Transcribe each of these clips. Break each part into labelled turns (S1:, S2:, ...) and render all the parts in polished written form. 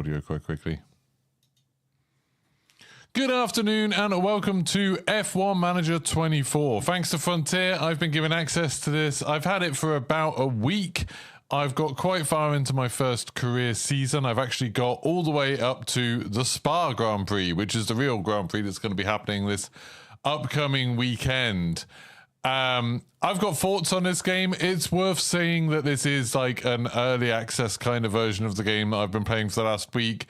S1: audio quite quickly. Good afternoon and welcome to F1 Manager 24. Thanks to Frontier, I've been given access to this. I've had it for about a week. I've got quite far into my first career season. I've actually got all the way up to the Spa Grand Prix, which is the real Grand Prix that's going to be happening this upcoming weekend. I've got thoughts on this game. It's worth saying that this is like an early access kind of version of the game that I've been playing for the last week.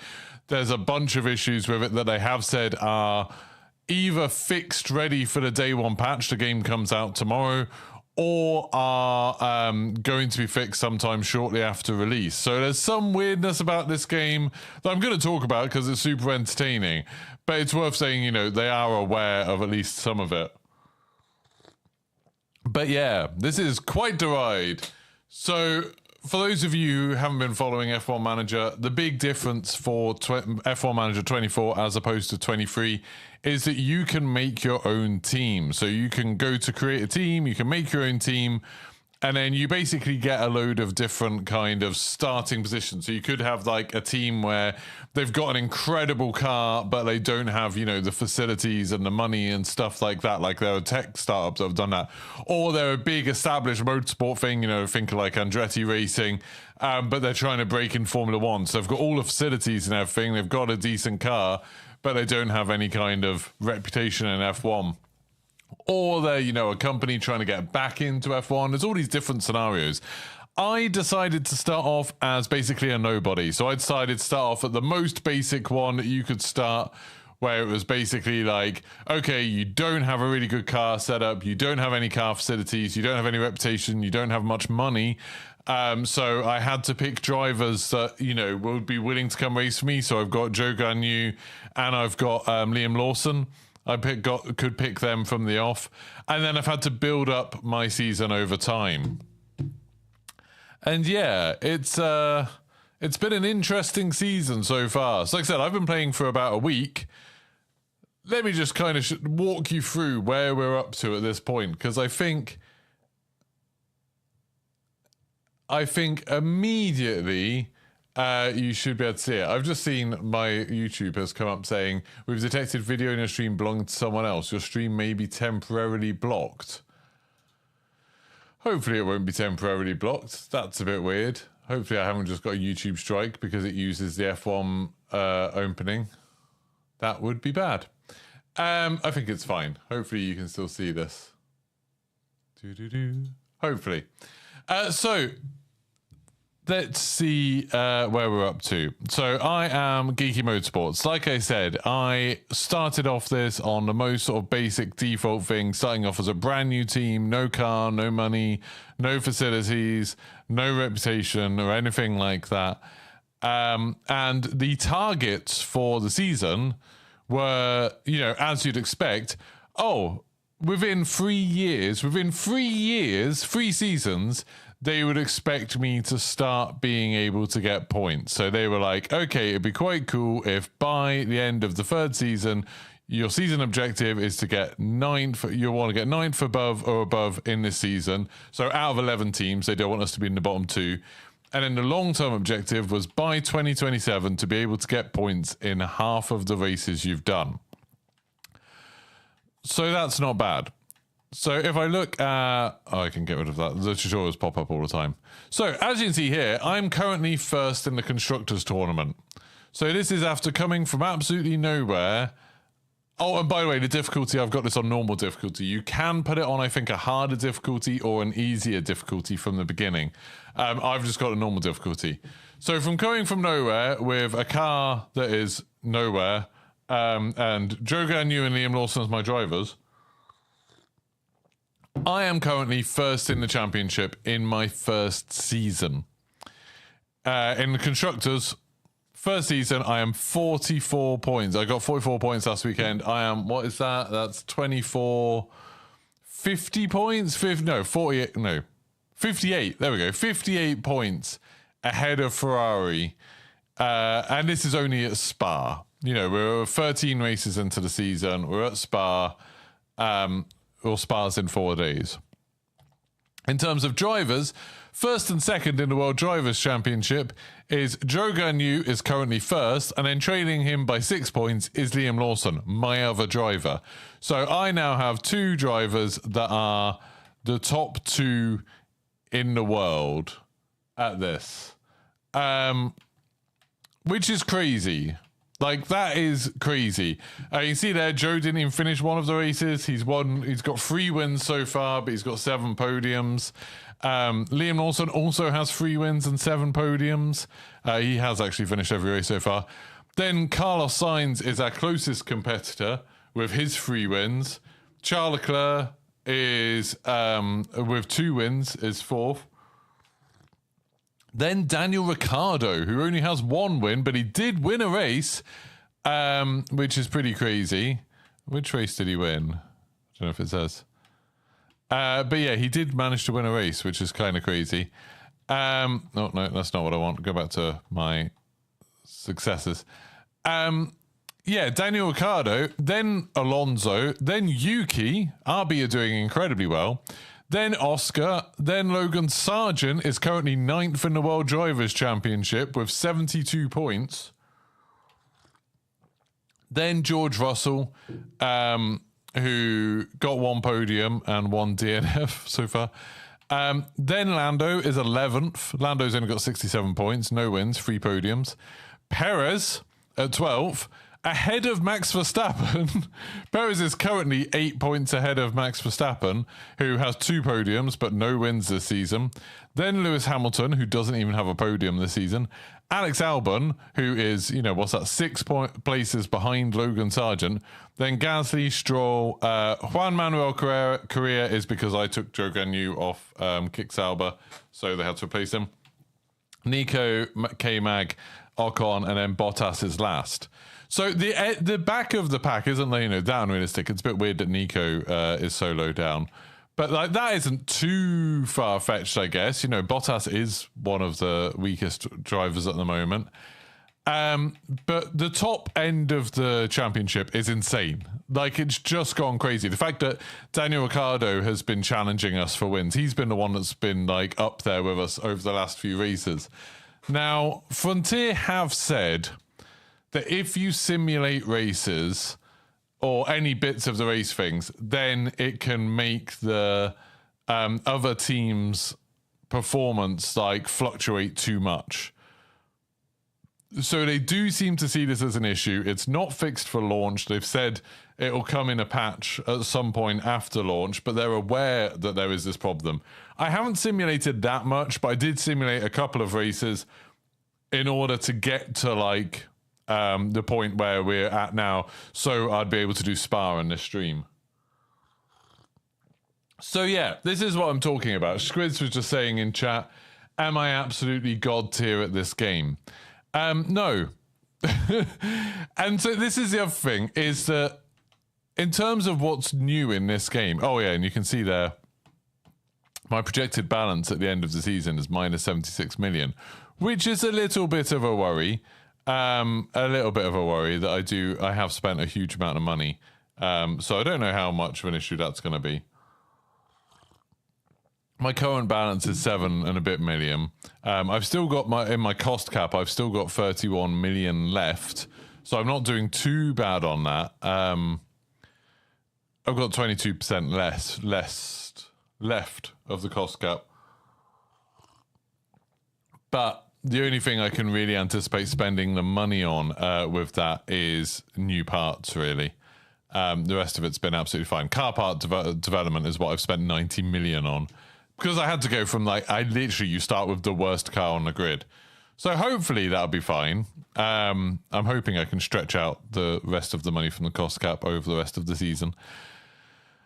S1: There's a bunch of issues with it that they have said are either fixed ready for the day one patch, the game comes out tomorrow, or are going to be fixed sometime shortly after release. So there's some weirdness about this game that I'm going to talk about because it's super entertaining. But it's worth saying, you know, they are aware of at least some of it. But yeah, this is quite the ride. So for those of you who haven't been following F1 Manager, the big difference for F1 Manager 24 as opposed to 23 is that you can make your own team. So you can go to create a team, you can make your own team, and then you basically get a load of different kind of starting positions. So you could have like a team where they've got an incredible car, but they don't have, you know, the facilities and the money and stuff like that. Like there are tech startups that have done that. Or they're a big established motorsport thing, you know, think like Andretti Racing, but they're trying to break in Formula One. So they've got all the facilities and everything. They've got a decent car, but they don't have any kind of reputation in F1. Or they're, you know, a company trying to get back into F1. There's all these different scenarios. I decided to start off as basically a nobody. So I decided to start off at the most basic one that you could start, where it was basically like, okay, you don't have a really good car setup, you don't have any car facilities, you don't have any reputation, you don't have much money. So I had to pick drivers that, you know, would be willing to come race for me. So I've got Joe Gagnon and I've got Liam Lawson. I could pick them from the off, and then I've had to build up my season over time. And yeah, it's been an interesting season so far. So like I said, I've been playing for about a week. Let me just kind of walk you through where we're up to at this point, because I think immediately you should be able to see it. I've just seen my YouTube has come up saying, we've detected video in your stream belonging to someone else. Your stream may be temporarily blocked. Hopefully it won't be temporarily blocked. That's a bit weird. Hopefully I haven't just got a YouTube strike because it uses the F1 opening. That would be bad. I think it's fine. Hopefully you can still see this. Hopefully. So let's see where we're up to. So I am Geeky Motorsports. Like I said, I started off this on the most sort of basic default thing, starting off as a brand new team, no car, no money, no facilities, no reputation or anything like that. And the targets for the season were, you know, as you'd expect, within 3 seasons, they would expect me to start being able to get points. So they were like, okay, it'd be quite cool if by the end of the third season, your season objective is to get ninth. You want to get ninth or above in this season. So out of 11 teams, they don't want us to be in the bottom two. And then the long-term objective was by 2027 to be able to get points in half of the races you've done. So that's not bad. So if I look at, I can get rid of that. The tutorials pop up all the time. So as you can see here, I'm currently first in the Constructors Tournament. So this is after coming from absolutely nowhere. Oh, and by the way, the difficulty, I've got this on normal difficulty. You can put it on, I think, a harder difficulty or an easier difficulty from the beginning. I've just got a normal difficulty. So from coming from nowhere with a car that is nowhere, and Joe Gagnon and Liam Lawson as my drivers, I am currently first in the championship in my first season. In the Constructors, first season, I am 44 points. I got 44 points last weekend. I am, what is that? That's 24, 50 points? 58, no, 58. There we go. 58 points ahead of Ferrari. And this is only at Spa. You know, we're 13 races into the season. We're at Spa. Or Spa's in 4 days. In terms of drivers, first and second in the World Drivers' Championship is Zhou Guanyu is currently first, and then trailing him by 6 points is Liam Lawson, my other driver. So I now have 2 drivers that are the top 2 in the world at this, which is crazy. Like, that is crazy. You can see there, Joe didn't even finish one of the races. He's got 3 wins so far, but he's got 7 podiums. Liam Lawson also has 3 wins and 7 podiums. He has actually finished every race so far. Then Carlos Sainz is our closest competitor with his 3 wins. Charles Leclerc is, with 2 wins, is 4th. Then Daniel Ricciardo, who only has 1 win, but he did win a race, which is pretty crazy. Which race did he win? I don't know if it says. But yeah, he did manage to win a race, which is kind of crazy. No, that's not what I want. Go back to my successes. Yeah, Daniel Ricciardo, then Alonso, then Yuki. RB are doing incredibly well. Then Oscar, then Logan Sargent is currently 9th in the World Drivers' Championship with 72 points. Then George Russell, who got 1 podium and 1 DNF so far. Then Lando is 11th. Lando's only got 67 points, no wins, 3 podiums. Perez at 12th. Ahead of Max Verstappen. Perez is currently 8 points ahead of Max Verstappen, who has 2 podiums but no wins this season. Then Lewis Hamilton, who doesn't even have a podium this season. Alex Albon, who is, 6 places behind Logan Sargent. Then Gasly, Stroll, Juan Manuel Correa is because I took Zhou Guanyu off Kick Sauber, so they had to replace him. Nico, K-Mag, Ocon, and then Bottas is last. So the back of the pack isn't, down realistic. It's a bit weird that Nico is so low down. But that isn't too far-fetched, I guess. Bottas is one of the weakest drivers at the moment. But the top end of the championship is insane. It's just gone crazy. The fact that Daniel Ricciardo has been challenging us for wins. He's been the one that's been up there with us over the last few races. Now, Frontier have said that if you simulate races or any bits of the race things, then it can make the other team's performance fluctuate too much. So they do seem to see this as an issue. It's not fixed for launch. They've said it'll come in a patch at some point after launch, but they're aware that there is this problem. I haven't simulated that much, but I did simulate a couple of races in order to get to the point where we're at now, so I'd be able to do Spa on this stream. So yeah, this is what I'm talking about. Squids was just saying in chat, am I absolutely god tier at this game? No. And so this is the other thing, is that in terms of what's new in this game, oh yeah, and you can see there, my projected balance at the end of the season is minus 76 million, which is a little bit of a worry. That I have spent a huge amount of money. So I don't know how much of an issue that's going to be. My current balance is 7 and a bit million. I've still got in my cost cap, I've still got 31 million left. So I'm not doing too bad on that. I've got 22% less left of the cost cap. But the only thing I can really anticipate spending the money on with that is new parts, really. The rest of it's been absolutely fine. Car part development is what I've spent 90 million on. Because I had to go from you start with the worst car on the grid. So hopefully that'll be fine. I'm hoping I can stretch out the rest of the money from the cost cap over the rest of the season.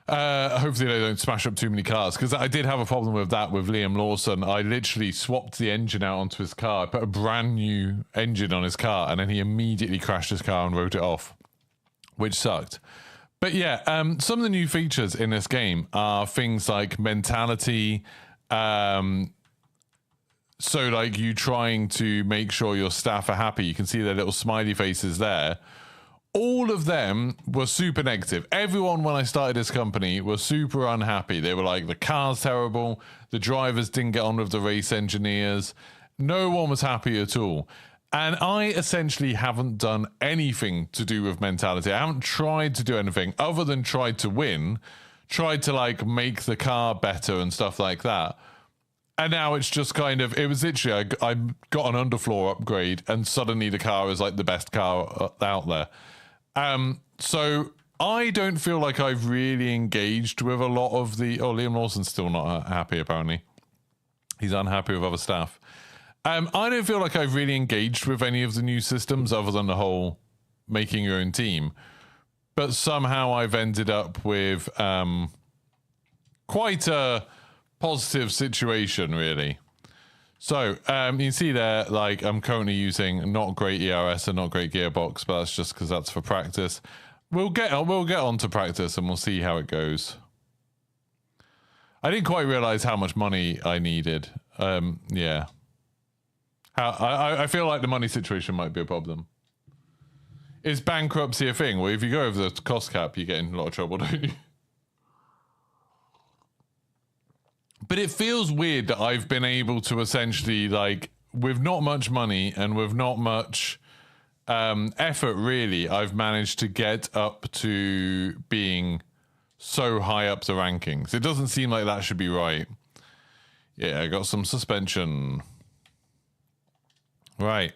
S1: Hopefully they don't smash up too many cars, because I did have a problem with that with Liam Lawson. I literally swapped the engine out onto his car. I put a brand new engine on his car, and then he immediately crashed his car and wrote it off, which sucked. But yeah, some of the new features in this game are things like mentality. So you trying to make sure your staff are happy. You can see their little smiley faces there. all of them were super negative. Everyone, when I started this company, was super unhappy. They were like, the car's terrible. The drivers didn't get on with the race engineers. No one was happy at all. And I essentially haven't done anything to do with mentality. I haven't tried to do anything other than tried to win, tried to like make the car better and stuff like that. And now it's just kind of, it was literally, I got an underfloor upgrade and suddenly the car is like the best car out there. So I don't feel like I've really engaged with a lot of the, oh, Liam Lawson's still not happy apparently. He's unhappy with other staff. I don't feel like I've really engaged with any of the new systems other than the whole making your own team. But somehow I've ended up with quite a positive situation, really. So you can see there, like, I'm currently using not great ERS and not great gearbox, but that's just because that's for practice. We'll get on to practice and we'll see how it goes. I didn't quite realize how much money I needed. Yeah. I feel like the money situation might be a problem. Is bankruptcy a thing? Well, if you go over the cost cap, you get in a lot of trouble, don't you? But it feels weird that I've been able to essentially, like, with not much money and with not much effort, really, I've managed to get up to being so high up the rankings. It doesn't seem like that should be right. Yeah, I got some suspension. Right.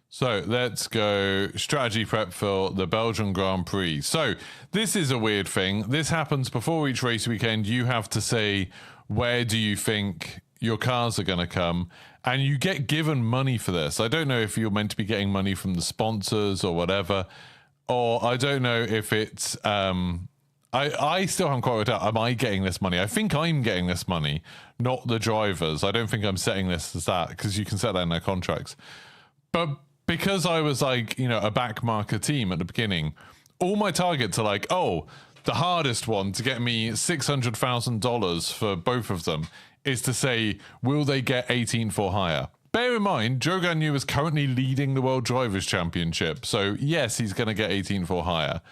S1: So let's go strategy prep for the Belgian Grand Prix. So this is a weird thing. This happens before each race weekend. You have to say, where do you think your cars are going to come? And you get given money for this. I don't know if you're meant to be getting money from the sponsors or whatever. Or I don't know if it's... I still haven't quite worked out, am I getting this money? I think I'm getting this money, not the drivers. I don't think I'm setting this as that, because you can set that in their contracts. But because I was like, you know, a backmarker team at the beginning, all my targets are like, oh, the hardest one to get me $600,000 for both of them is to say, will they get 18th or higher? Bear in mind, Joe Gagnon is currently leading the World Drivers' Championship. So yes, he's going to get 18th or higher.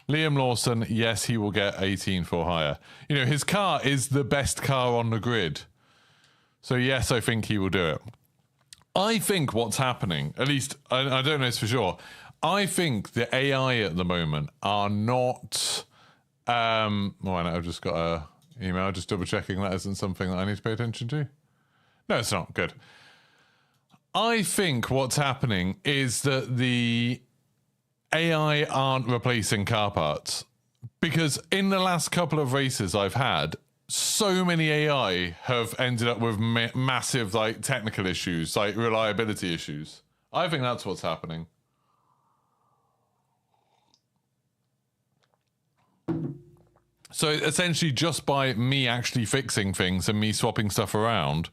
S1: Liam Lawson, yes, he will get 18th or higher. You know, his car is the best car on the grid. So yes, I think he will do it. I think what's happening, at least I don't know this for sure, I think the AI at the moment are not... oh, I've just got a email, just double checking that isn't something that I need to pay attention to. No, it's not. Good. I think what's happening is that the AI aren't replacing car parts, because in the last couple of races I've had, so many AI have ended up with massive like technical issues, like reliability issues. I think that's what's happening. So essentially just by me actually fixing things and me swapping stuff around,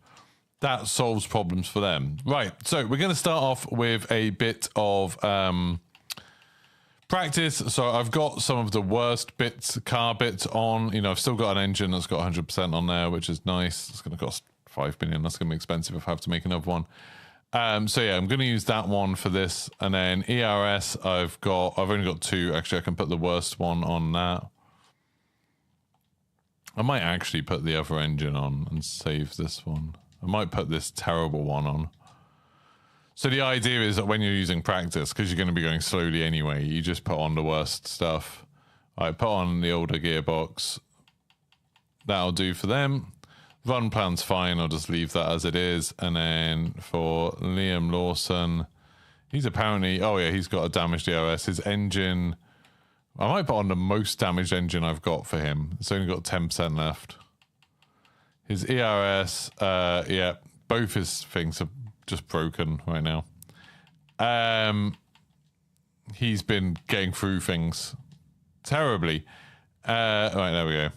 S1: that solves problems for them. Right, so we're going to start off with a bit of practice. So I've got some of the worst bits, car bits on. You know, I've still got an engine that's got 100% on there, which is nice. It's going to cost 5 million. That's going to be expensive if I have to make another one. So yeah, I'm going to use that one for this. And then ERS, I've only got 2. Actually, I can put the worst one on that. I might actually put the other engine on and save this one. I might put this terrible one on. So the idea is that when you're using practice, because you're going to be going slowly anyway, you just put on the worst stuff. I put on the older gearbox. That'll do for them. Run plan's fine. I'll just leave that as it is. And then for Liam Lawson, he's apparently... Oh, yeah, he's got a damaged ERS. His engine... I might put on the most damaged engine I've got for him. It's only got 10% left. His ERS... yeah, both his things are just broken right now. He's been getting through things terribly. Right, there we go.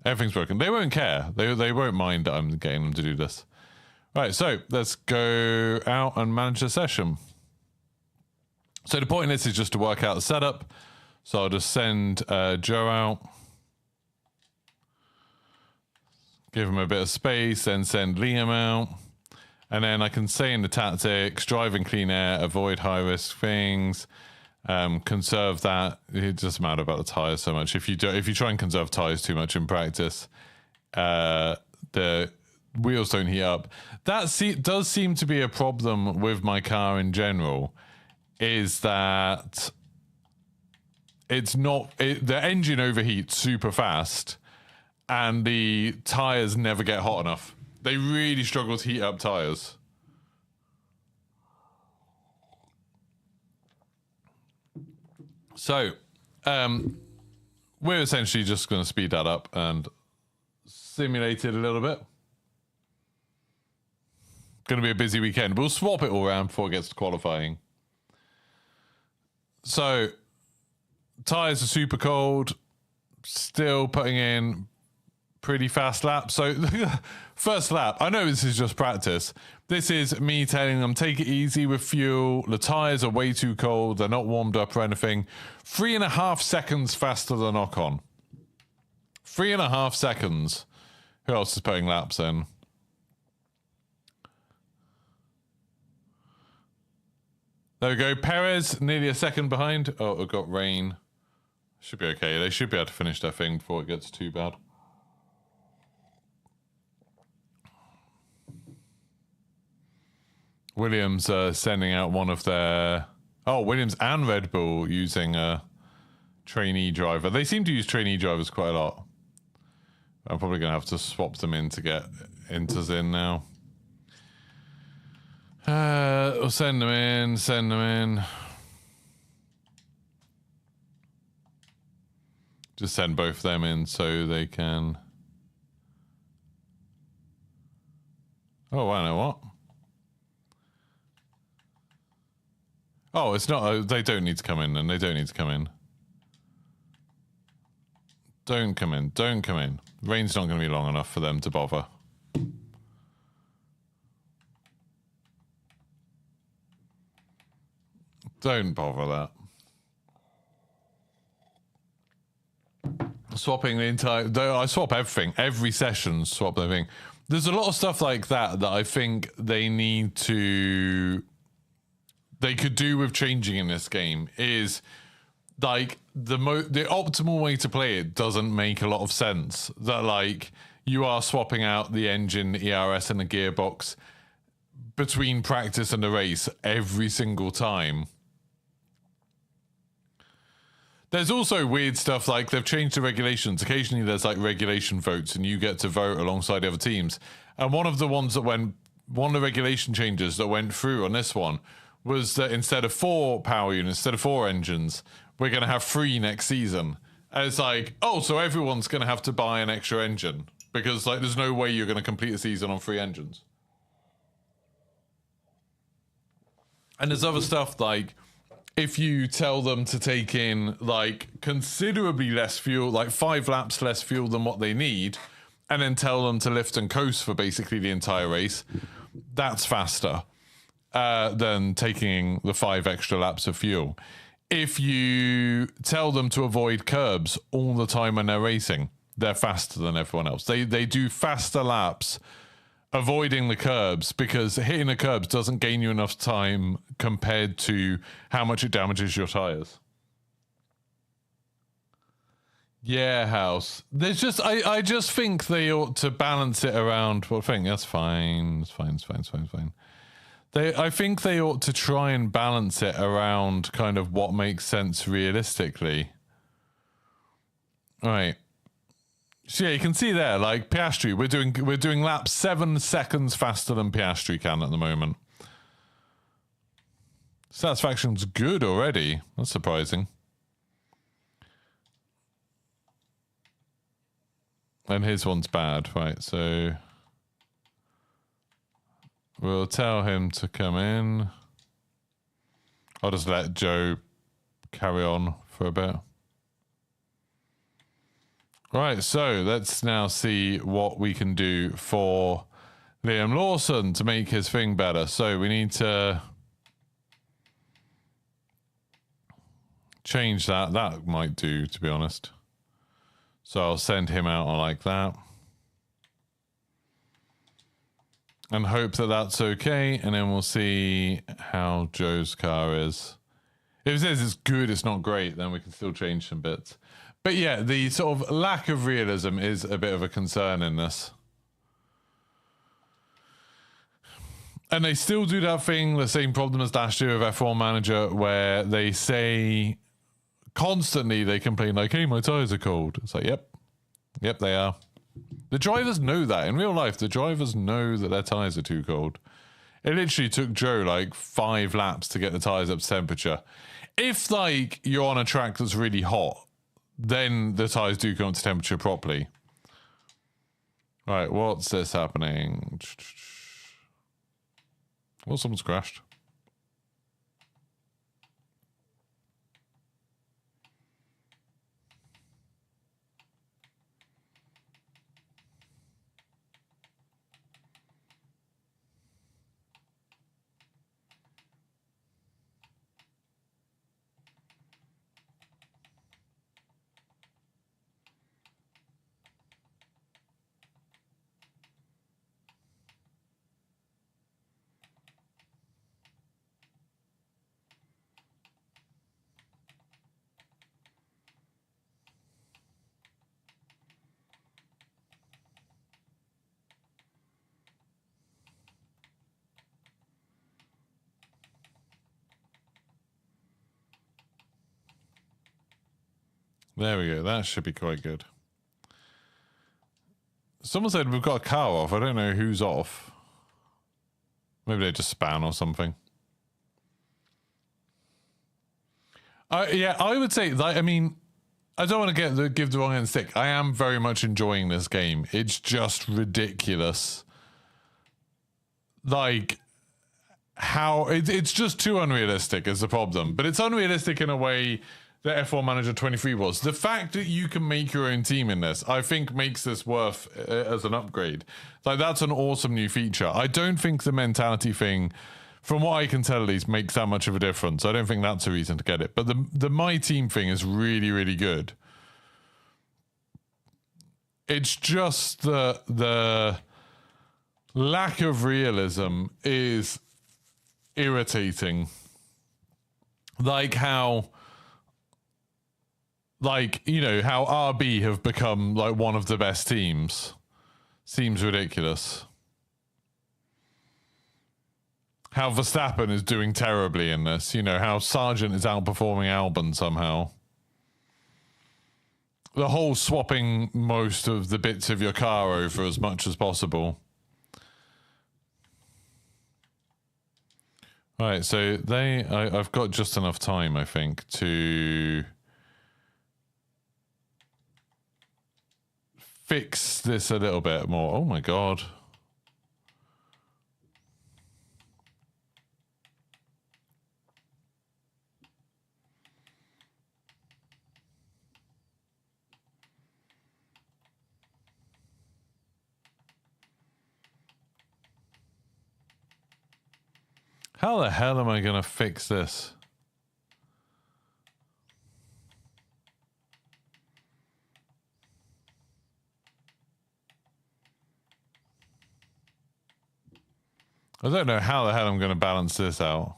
S1: Everything's broken. They won't care. They won't mind that I'm getting them to do this. Right, so let's go out and manage the session. So the point in this is just to work out the setup. So I'll just send Joe out. Give him a bit of space, then send Liam out. And then I can say in the tactics, drive in clean air, avoid high-risk things. Conserve that. It doesn't matter about the tires so much. If you try and conserve tires too much in practice, the wheels don't heat up. That does seem to be a problem with my car in general, is that the engine overheats super fast and the tires never get hot enough. They really struggle to heat up tires. So we're essentially just going to speed that up and simulate it a little bit. Going to be a busy weekend. We'll swap it all around before it gets to qualifying. So, tires are super cold. Still putting in pretty fast laps. So, first lap. I know this is just practice. This is me telling them, take it easy with fuel. The tires are way too cold. They're not warmed up or anything. 3.5 seconds faster than Ocon. 3.5 seconds. Who else is putting laps in? There we go. Perez, nearly a second behind. Oh, it got rain. Should be okay. They should be able to finish their thing before it gets too bad. Williams sending out one of their... Oh, Williams and Red Bull using a trainee driver. They seem to use trainee drivers quite a lot. I'm probably going to have to swap them in to get Inters in now. We'll send them in. Just send both of them in so they can... Oh, I know what. Oh, it's not... they don't need to come in, and they don't need to come in. Don't come in. Rain's not going to be long enough for them to bother. Don't bother that. Swapping the entire... I swap everything. Every session, swap everything. There's a lot of stuff like that I think they need to... They could do with changing in this game is... Like, the optimal way to play it doesn't make a lot of sense. That, like, you are swapping out the engine, the ERS, and the gearbox between practice and the race every single time. There's also weird stuff like they've changed the regulations. Occasionally there's like regulation votes and you get to vote alongside other teams. And one of the regulation changes that went through on this one was that instead of 4 power units, instead of 4 engines, we're going to have 3 next season. And it's like, oh, so everyone's going to have to buy an extra engine because like there's no way you're going to complete a season on 3 engines. And there's other stuff like, if you tell them to take in like considerably less fuel, like 5 laps less fuel than what they need, and then tell them to lift and coast for basically the entire race, that's faster than taking the 5 extra laps of fuel. If you tell them to avoid curbs all the time when they're racing, they're faster than everyone else. They do faster laps avoiding the curbs because hitting the curbs doesn't gain you enough time compared to how much it damages your tires. Yeah, House. There's just I just think they ought to balance it around. Well, I think that's fine. It's fine. I think they ought to try and balance it around kind of what makes sense realistically. All right. So yeah, you can see there, like Piastri, we're doing laps 7 seconds faster than Piastri can at the moment. Satisfaction's good already. That's surprising. And his one's bad, right? So we'll tell him to come in. I'll just let Joe carry on for a bit. Right, so let's now see what we can do for Liam Lawson to make his thing better. So we need to change that. That might do, to be honest. So I'll send him out like that. And hope that that's okay. And then we'll see how Joe's car is. If it says it's good, it's not great, then we can still change some bits. But yeah, the sort of lack of realism is a bit of a concern in this. And they still do that thing, the same problem as last year of F1 Manager, where they say constantly, they complain like, hey, my tires are cold. It's like, yep, they are. The drivers know that. In real life, the drivers know that their tires are too cold. It literally took Joe like 5 laps to get the tires up to temperature. If like you're on a track that's really hot, then the tires do come up to temperature properly. Right, what's this happening? Well, someone's crashed. There we go. That should be quite good. Someone said we've got a car off. I don't know who's off. Maybe they just span or something. Yeah, I would say that. I mean, I don't want to give the wrong end of the stick. I am very much enjoying this game. It's just ridiculous. Like how it's just too unrealistic is the problem. But it's unrealistic in a way that F1 Manager 23 was. The fact that you can make your own team in this, I think, makes this worth as an upgrade. Like, that's an awesome new feature. I don't think the mentality thing, from what I can tell at least, makes that much of a difference. I don't think that's a reason to get it. But the My Team thing is really, really good. It's just the lack of realism is irritating. Like how... Like, you know, how RB have become, like, one of the best teams. Seems ridiculous. How Verstappen is doing terribly in this. You know, how Sargent is outperforming Albon somehow. The whole swapping most of the bits of your car over as much as possible. Right, so I've got just enough time, I think, to... fix this a little bit more. Oh my god. How the hell am I going to fix this? I don't know how the hell I'm going to balance this out.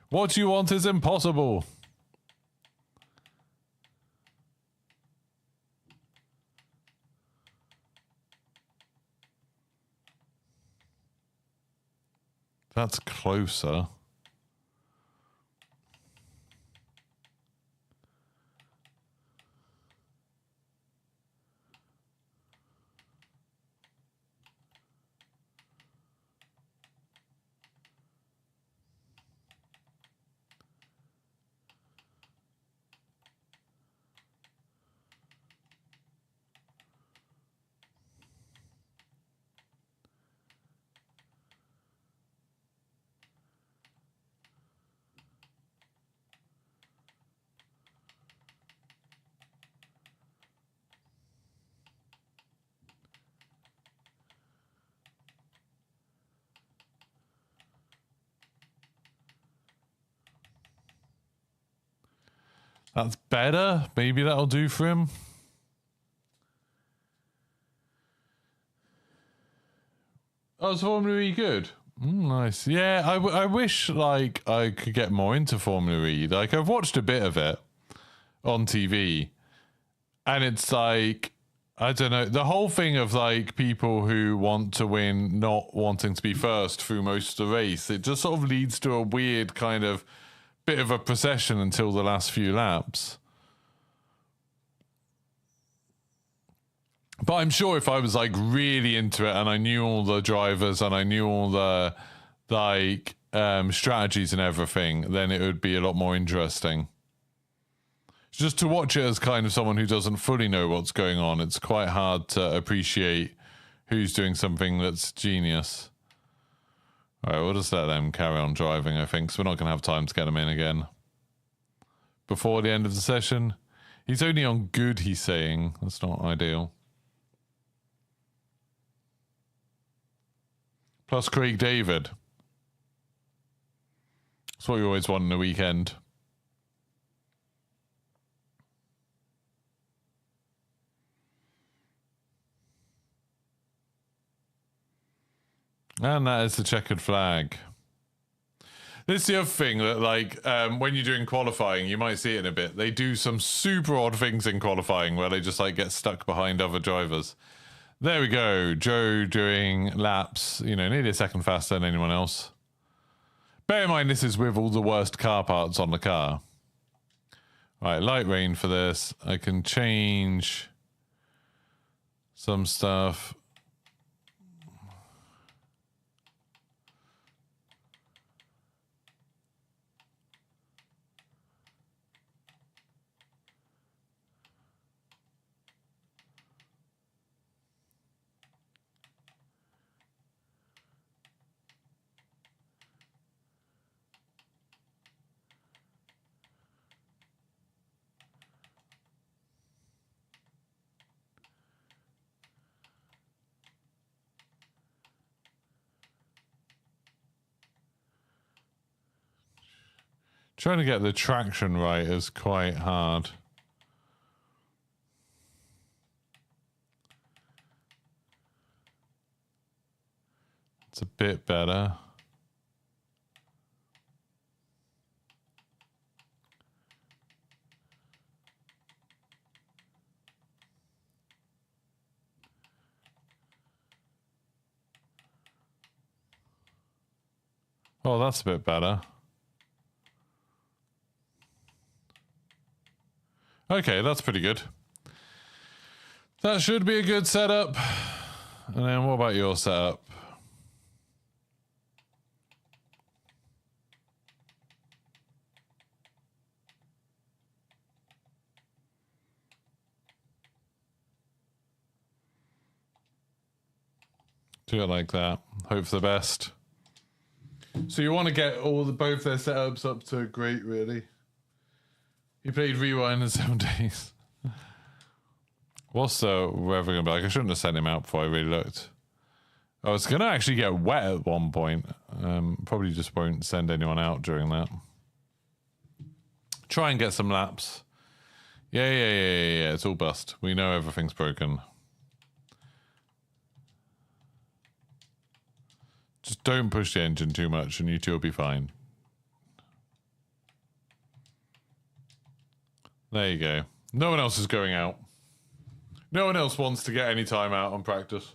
S1: What you want is impossible. That's closer. That's better. Maybe that'll do for him. Oh, is Formula E good? Nice. Yeah, I wish like I could get more into Formula E. Like I've watched a bit of it on TV, and it's like I don't know, the whole thing of like people who want to win not wanting to be first through most of the race. It just sort of leads to a weird kind of bit of a procession until the last few laps. But I'm sure if I was like really into it and I knew all the drivers and I knew all the like strategies and everything, then it would be a lot more interesting. Just to watch it as kind of someone who doesn't fully know what's going on, it's quite hard to appreciate who's doing something that's genius. All right, we'll just let them carry on driving, I think, so we're not going to have time to get them in again. Before the end of the session. He's only on good, he's saying. That's not ideal. Plus Craig David. That's what you always want in a weekend. And that is the checkered flag. This is the other thing that, like, when you're doing qualifying, you might see it in a bit. They do some super odd things in qualifying where they just, like, get stuck behind other drivers. There we go. Joe doing laps, you know, nearly a second faster than anyone else. Bear in mind, this is with all the worst car parts on the car. Right, light rain for this. I can change some stuff. Trying to get the traction right is quite hard. It's a bit better. Oh, that's a bit better. Okay, that's pretty good. That should be a good setup. And then what about your setup? Do it like that. Hope for the best. So you want to get both their setups up to great, really. He played Rewind in 7 days. What's the weather going to be like? I shouldn't have sent him out before I really looked. Oh, it's going to actually get wet at one point. Probably just won't send anyone out during that. Try and get some laps. Yeah. It's all bust. We know everything's broken. Just don't push the engine too much and you two will be fine. There you go. No one else is going out. No one else wants to get any time out on practice.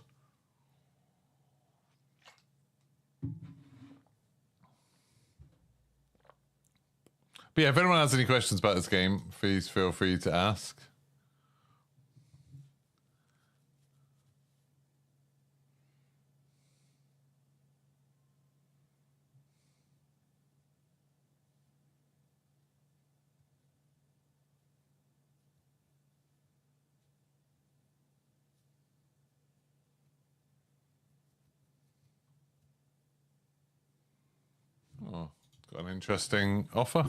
S1: But yeah, if anyone has any questions about this game, please feel free to ask. Oh, got an interesting offer.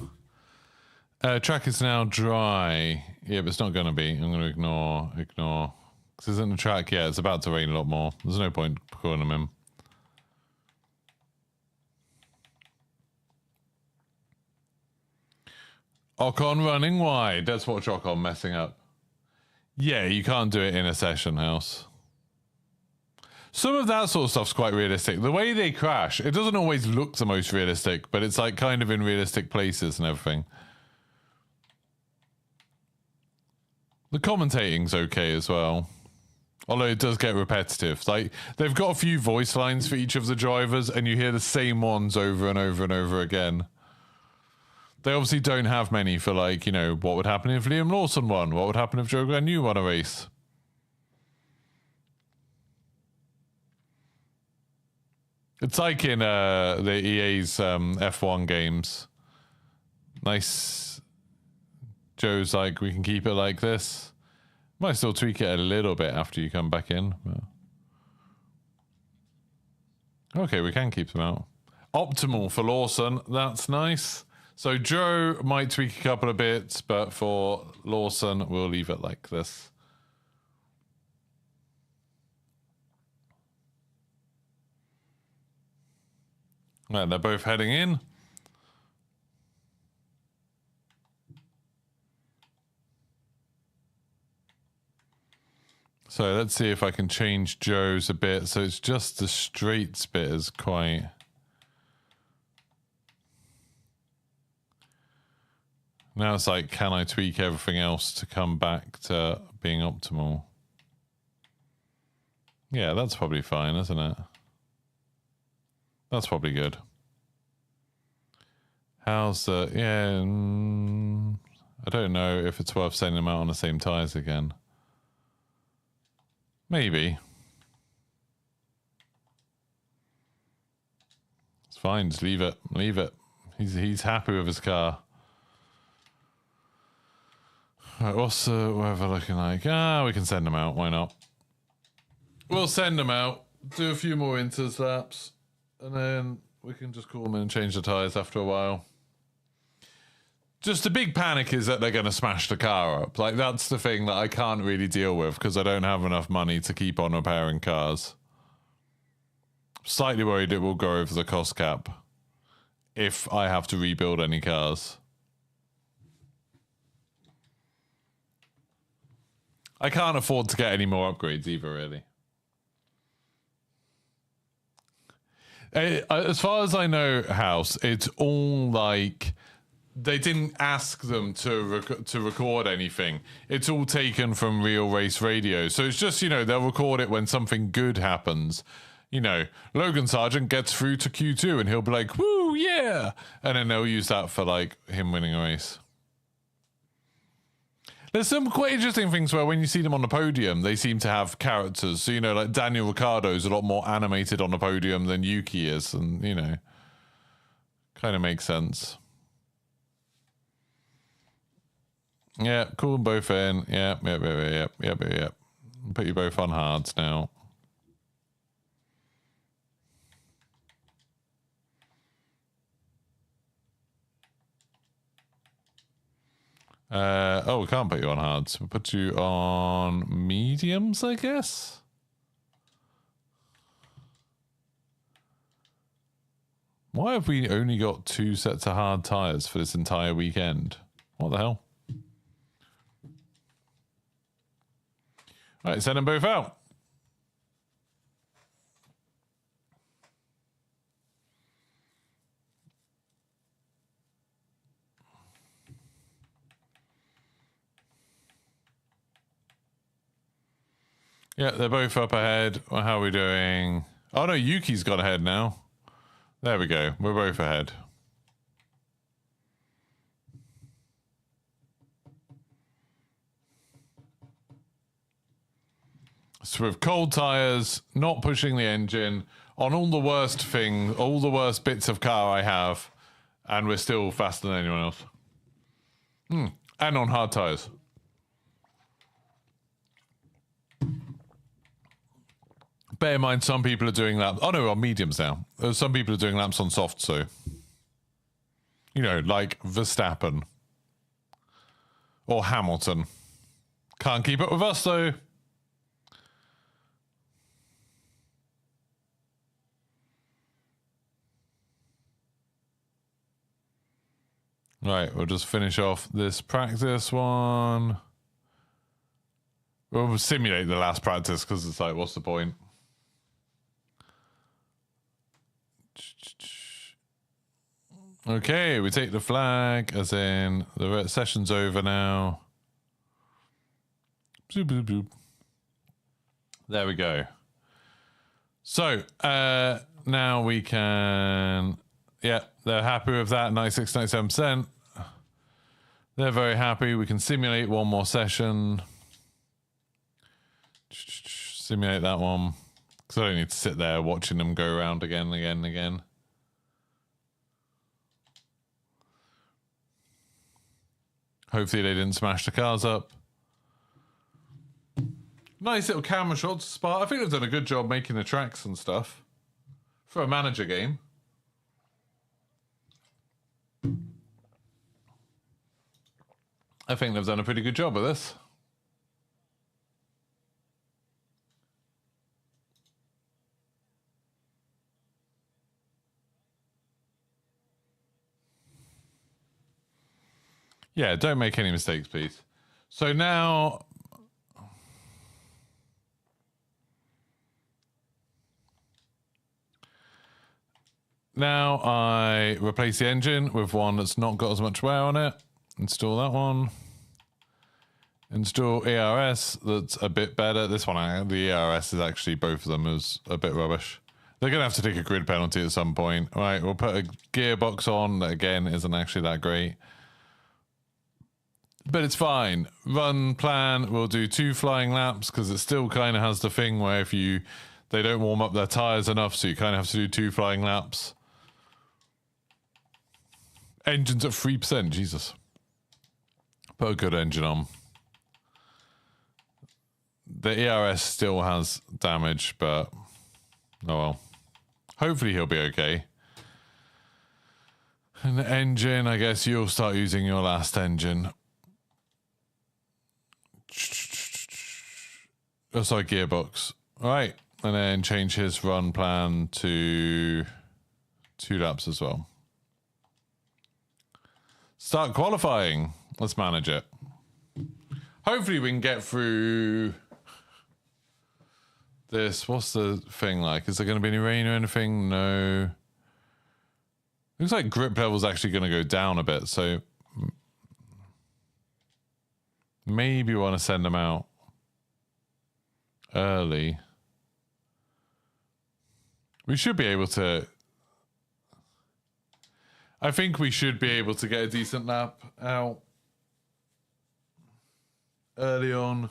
S1: Track is now dry. Yeah, but it's not going to be. I'm going to ignore. Because isn't the track? Yeah, it's about to rain a lot more. There's no point calling them in. Ocon running wide. Let's watch Ocon messing up. Yeah, you can't do it in a session house. Some of that sort of stuff's quite realistic. The way they crash, it doesn't always look the most realistic, but it's like kind of in realistic places and everything. The commentating's okay as well. Although it does get repetitive. Like, they've got a few voice lines for each of the drivers, and you hear the same ones over and over and over again. They obviously don't have many for, like, you know, what would happen if Liam Lawson won? What would happen if Joe Gagnon won a race? It's like in the EA's F1 games. Nice. Joe's like, we can keep it like this. Might still tweak it a little bit after you come back in. Okay, we can keep them out. Optimal for Lawson. That's nice. So Joe might tweak a couple of bits, but for Lawson, we'll leave it like this. And they're both heading in. So let's see if I can change Joe's a bit. So it's just the straights bit is quite... Now it's like, can I tweak everything else to come back to being optimal? Yeah, that's probably fine, isn't it? That's probably good. How's the... Yeah, I don't know if it's worth sending them out on the same tyres again. Maybe. It's fine, just leave it. Leave it. He's happy with his car. Right, what's the weather looking like? Ah, we can send them out. Why not? We'll send them out. Do a few more inters laps. And then we can just call them in and change the tyres after a while. Just the big panic is that they're going to smash the car up. Like, that's the thing that I can't really deal with because I don't have enough money to keep on repairing cars. Slightly worried it will go over the cost cap if I have to rebuild any cars. I can't afford to get any more upgrades either, really. As far as I know, House, it's all like... They didn't ask them to record anything. It's all taken from real race radio. So it's just, you know, they'll record it when something good happens. You know, Logan Sargent gets through to Q2 and he'll be like, woo, yeah! And then they'll use that for, like, him winning a race. There's some quite interesting things where when you see them on the podium, they seem to have characters. So, you know, like Daniel Ricciardo's a lot more animated on the podium than Yuki is. And, you know, kind of makes sense. Yeah, cool them both in. Yep. Put you both on hards now. Oh, we can't put you on hards. We'll put you on mediums, I guess. Why have we only got 2 sets of hard tires for this entire weekend? What the hell? All right, send them both out. Yeah, they're both up ahead. Well, how are we doing? Oh no, Yuki's got ahead now. There we go. We're both ahead. So with cold tires, not pushing the engine, on all the worst things, all the worst bits of car I have, and we're still faster than anyone else. And on hard tires. Bear in mind, some people are doing laps. Oh no, on mediums now. Some people are doing laps on soft, so. You know, like Verstappen. Or Hamilton. Can't keep up with us, though. Right, we'll just finish off this practice one. We'll simulate the last practice, because it's like, what's the point? Okay, we take the flag, as in the session's over now. Boop, boop, boop. There we go. So, now we can... Yeah, they're happy with that, 96, 97%. They're very happy. We can simulate one more session. Simulate that one. Because I don't need to sit there watching them go around again and again and again. Hopefully they didn't smash the cars up. Nice little camera shots, Spa. I think they've done a good job making the tracks and stuff. For a manager game. I think they've done a pretty good job of this. Yeah, don't make any mistakes, please. So now... Now I replace the engine with one that's not got as much wear on it. Install that one. Install ERS, that's a bit better. This one, the ERS is actually, both of them is a bit rubbish. They're going to have to take a grid penalty at some point. All right, we'll put a gearbox on that, again, isn't actually that great. But it's fine. Run plan, we'll do 2 flying laps because it still kind of has the thing where if they don't warm up their tires enough, so you kind of have to do 2 flying laps. Engine's at 3%, Jesus. Put a good engine on. The ERS still has damage, but oh well. Hopefully he'll be okay. And the engine, I guess you'll start using your last engine. Oh, sorry, gearbox. All right, and then change his run plan to 2 laps as well. Start qualifying. Let's manage it. Hopefully we can get through this. What's the thing like? Is there going to be any rain or anything? No. Looks like grip level's actually going to go down a bit, so maybe want to send them out early. We should be able to... I think we should be able to get a decent lap out early on.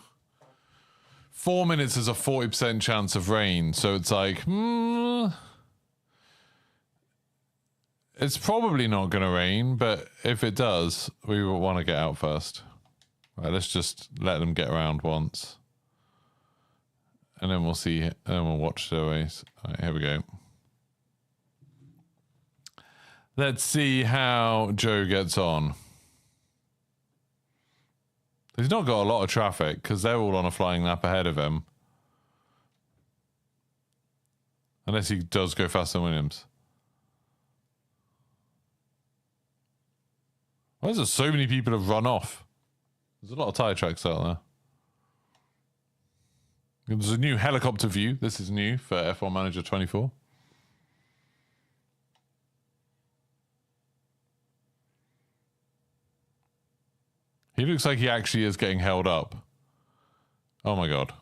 S1: 4 minutes is a 40% chance of rain, so it's like, it's probably not going to rain, but if it does, we will want to get out first. Right, let's just let them get around once. And then we'll see, and then we'll watch the race. All right, here we go. Let's see how Joe gets on. He's not got a lot of traffic because they're all on a flying lap ahead of him. Unless he does go faster than Williams. Why is there so many people have run off? There's a lot of tyre tracks out there. There's a new helicopter view. This is new for F1 Manager 24. He looks like he actually is getting held up. Oh my god.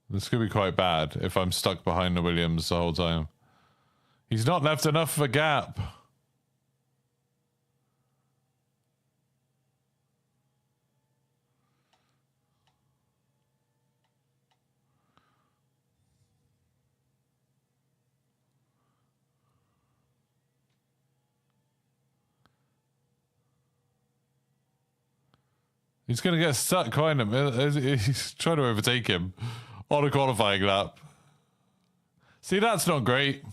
S1: This could be quite bad if I'm stuck behind the Williams the whole time. He's not left enough of a gap. He's going to get stuck behind him. He's trying to overtake him on a qualifying lap. See, that's not great.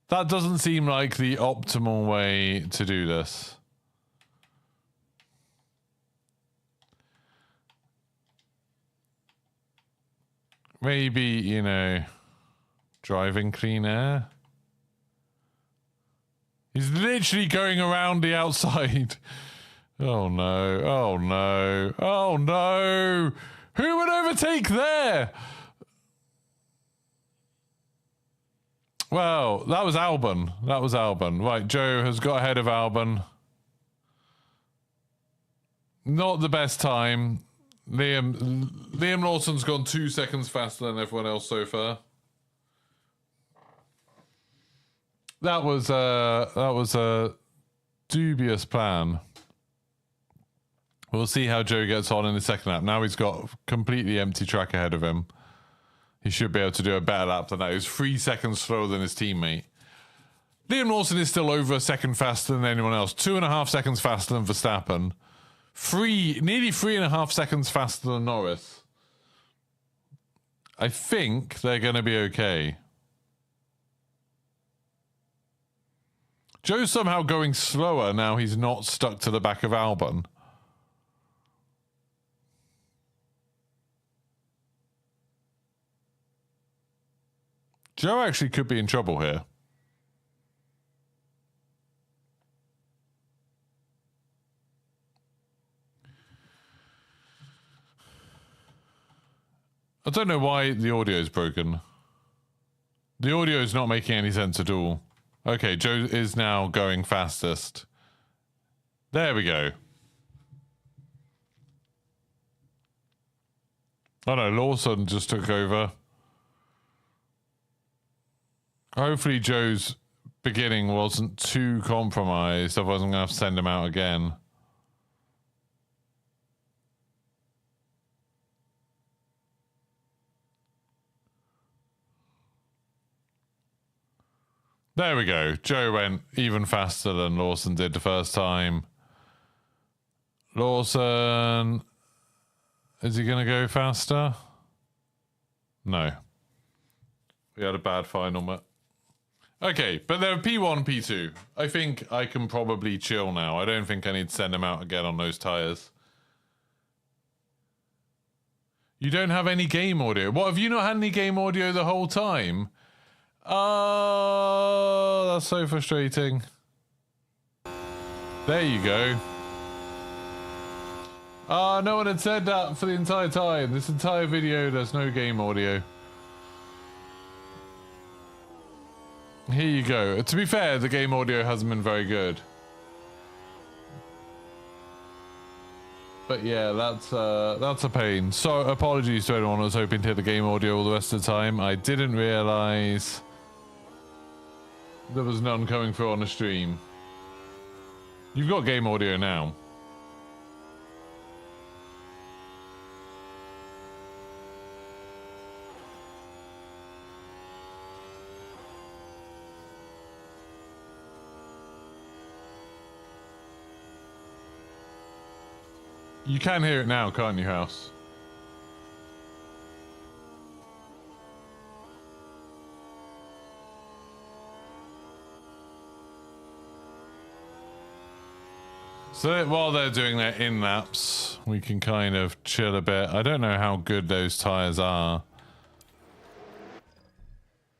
S1: That doesn't seem like the optimal way to do this. Maybe, you know... Driving clean air. He's literally going around the outside. Oh no, oh no, oh no! Who would overtake there? Well, that was Albon. That was Albon. Right, Joe has got ahead of Albon. Not the best time. Liam Lawson's gone 2 seconds faster than everyone else so far. That was a dubious plan. We'll see how Joe gets on in the second lap. Now he's got a completely empty track ahead of him. He should be able to do a better lap than that. He was 3 seconds slower than his teammate. Liam Lawson is still over a second faster than anyone else. 2.5 seconds faster than Verstappen. Nearly 3.5 seconds faster than Norris. I think they're going to be okay. Joe's somehow going slower now he's not stuck to the back of Albon. Joe actually could be in trouble here. I don't know why the audio is broken. The audio is not making any sense at all. Okay, Joe is now going fastest. There we go. Oh no, Lawson just took over. Hopefully Joe's beginning wasn't too compromised, otherwise I'm going to have to send him out again. There we go. Joe went even faster than Lawson did the first time. Lawson... Is he going to go faster? No. We had a bad final, but... Okay, but they're P1, P2. I think I can probably chill now. I don't think I need to send him out again on those tyres. You don't have any game audio. What, have you not had any game audio the whole time? Oh, that's so frustrating. There you go. Ah, no one had said that for the entire time. This entire video, there's no game audio. Here you go. To be fair, the game audio hasn't been very good. But yeah, that's a pain. So apologies to anyone who was hoping to hear the game audio all the rest of the time. I didn't realise there was none coming through on the stream. You've got game audio now. You can hear it now, can't you, House? So while they're doing their in-laps, we can kind of chill a bit. I don't know how good those tyres are.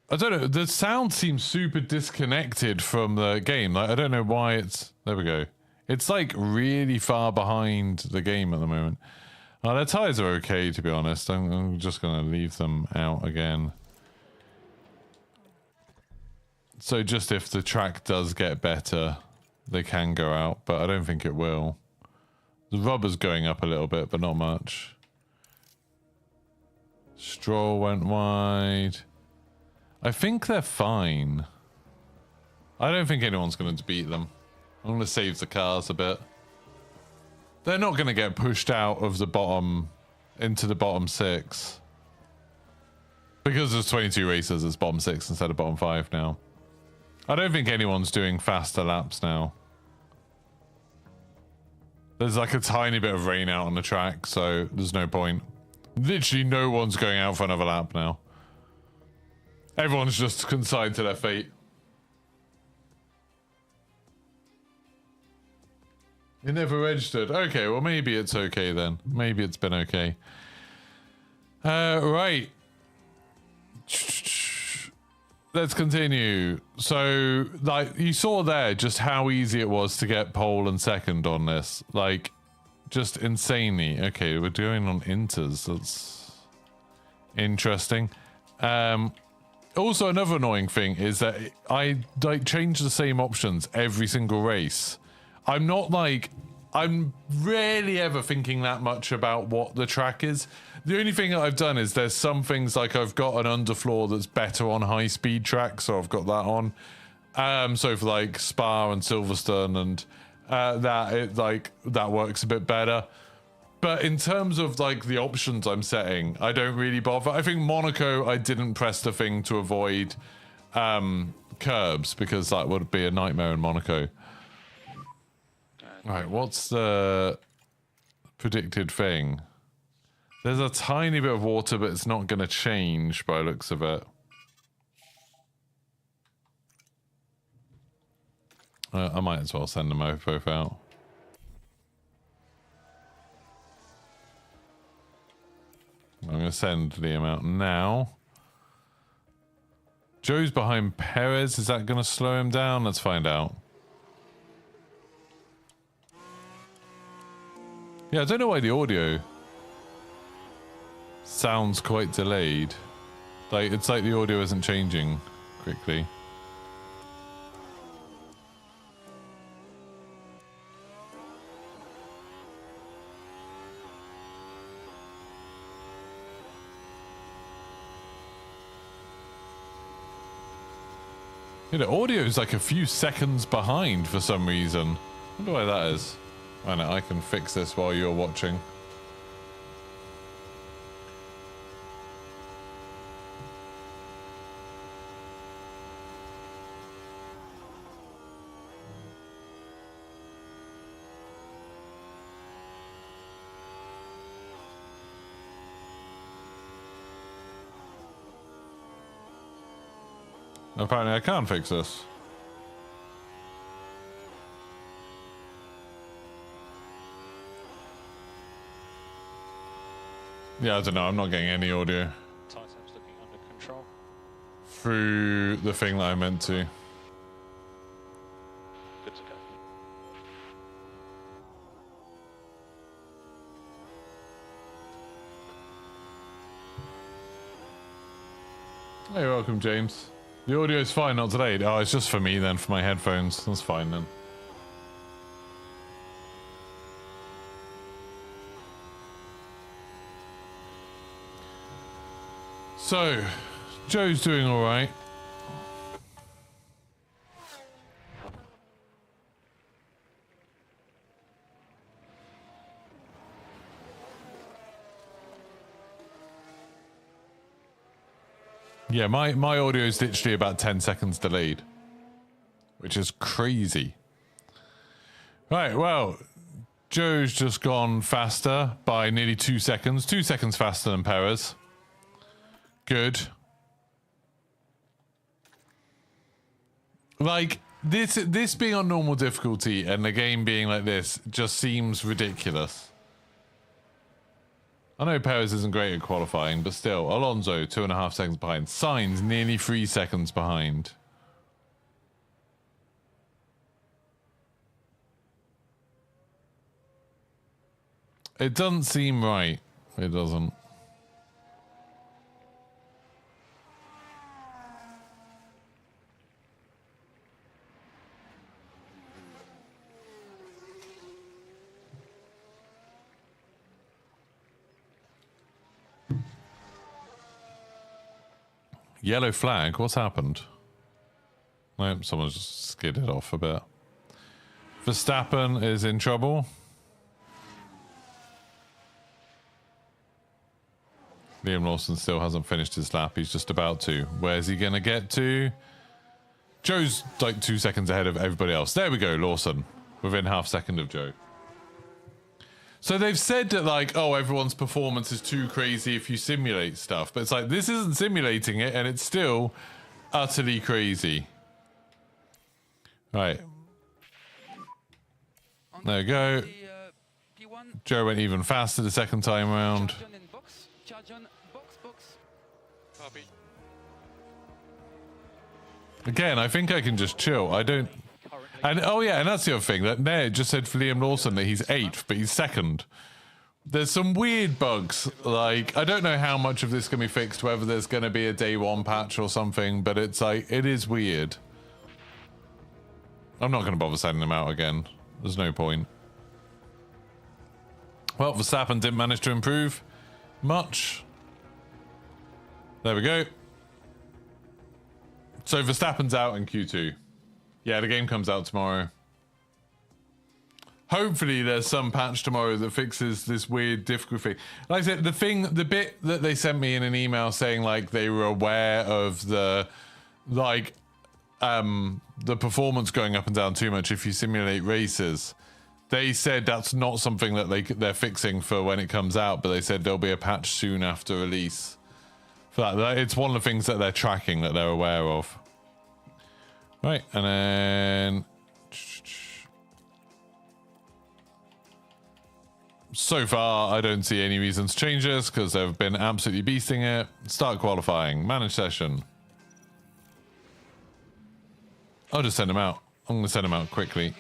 S1: I don't know. The sound seems super disconnected from the game. Like, I don't know why it's... There we go. It's like really far behind the game at the moment. Their tyres are okay, to be honest. I'm just going to leave them out again. So just if the track does get better, they can go out, but I don't think it will. The rubber's going up a little bit, but not much. Stroll went wide. I think they're fine. I don't think anyone's going to beat them. I'm going to save the cars a bit. They're not going to get pushed out of the bottom into the bottom 6. Because there's 22 racers, it's bottom 6 instead of bottom 5 now. I don't think anyone's doing faster laps now. There's like a tiny bit of rain out on the track, so there's no point. Literally no one's going out for another lap now. Everyone's just consigned to their fate. It never registered. Okay, well maybe it's okay then. Maybe it's been okay. Right. let's continue. So, like, you saw there just how easy it was to get pole and second on this. Like, just insanely. Okay, we're doing on inters. That's interesting. Also, another annoying thing is that I like change the same options every single race. I'm rarely ever thinking that much about what the track is. The only thing that I've done is there's some things like I've got an underfloor that's better on high speed track, so I've got that on. So for like Spa and Silverstone and that works a bit better. But in terms of like the options I'm setting, I don't really bother. I think Monaco, I didn't press the thing to avoid curbs because that would be a nightmare in Monaco. Right, what's the predicted thing? There's a tiny bit of water, but it's not going to change by the looks of it. I might as well send them both out. I'm going to send Liam out now. Joe's behind Perez. Is that going to slow him down? Let's find out. Yeah, I don't know why the audio sounds quite delayed. Like, it's like the audio isn't changing quickly. Yeah, the audio is like a few seconds behind for some reason. I wonder why that is. I know, I can fix this while you're watching. Apparently I can't fix this. Yeah, I don't know. I'm not getting any audio
S2: Looking under control
S1: through the thing that I meant to.
S2: Good to go.
S1: Hey, welcome, James. The audio is fine, not delayed. Oh, it's just for me then, for my headphones. That's fine then. So, Joe's doing all right. Yeah, my audio is literally about 10 seconds delayed, which is crazy. Right, well, Joe's just gone faster by nearly 2 seconds. 2 seconds faster than Perez. Good. Like, this being on normal difficulty and the game being like this just seems ridiculous. I know Perez isn't great at qualifying, but still, Alonso 2.5 seconds behind. Sainz nearly 3 seconds behind. It doesn't seem right. It doesn't. Yellow flag? What's happened? Nope, someone's just skidded off a bit. Verstappen is in trouble. Liam Lawson still hasn't finished his lap. He's just about to. Where's he going to get to? Joe's like 2 seconds ahead of everybody else. There we go, Lawson. Within half second of Joe. So they've said that, like, oh, everyone's performance is too crazy if you simulate stuff. But it's like, this isn't simulating it, and it's still utterly crazy. Right. There we go. Joe went even faster the second time around. Again, I think I can just chill. I don't... And oh yeah, and that's the other thing, that Ned just said for Liam Lawson that he's 8th, but he's 2nd. There's some weird bugs, like, I don't know how much of this can be fixed, whether there's going to be a day 1 patch or something, but it's like, it is weird. I'm not going to bother sending them out again. There's no point. Well, Verstappen didn't manage to improve much. There we go. So Verstappen's out in Q2. Yeah, the game comes out tomorrow. Hopefully there's some patch tomorrow that fixes this weird difficulty. Like I said, the bit that they sent me in an email saying like they were aware of the, like, the performance going up and down too much if you simulate races. They said that's not something that they're fixing for when it comes out, but they said there'll be a patch soon after release. For that, it's one of the things that they're tracking, that they're aware of. Right, and then... So far, I don't see any reasons to change this, because they've been absolutely beasting it. Start qualifying. Manage session. I'll just send them out. I'm going to send them out quickly.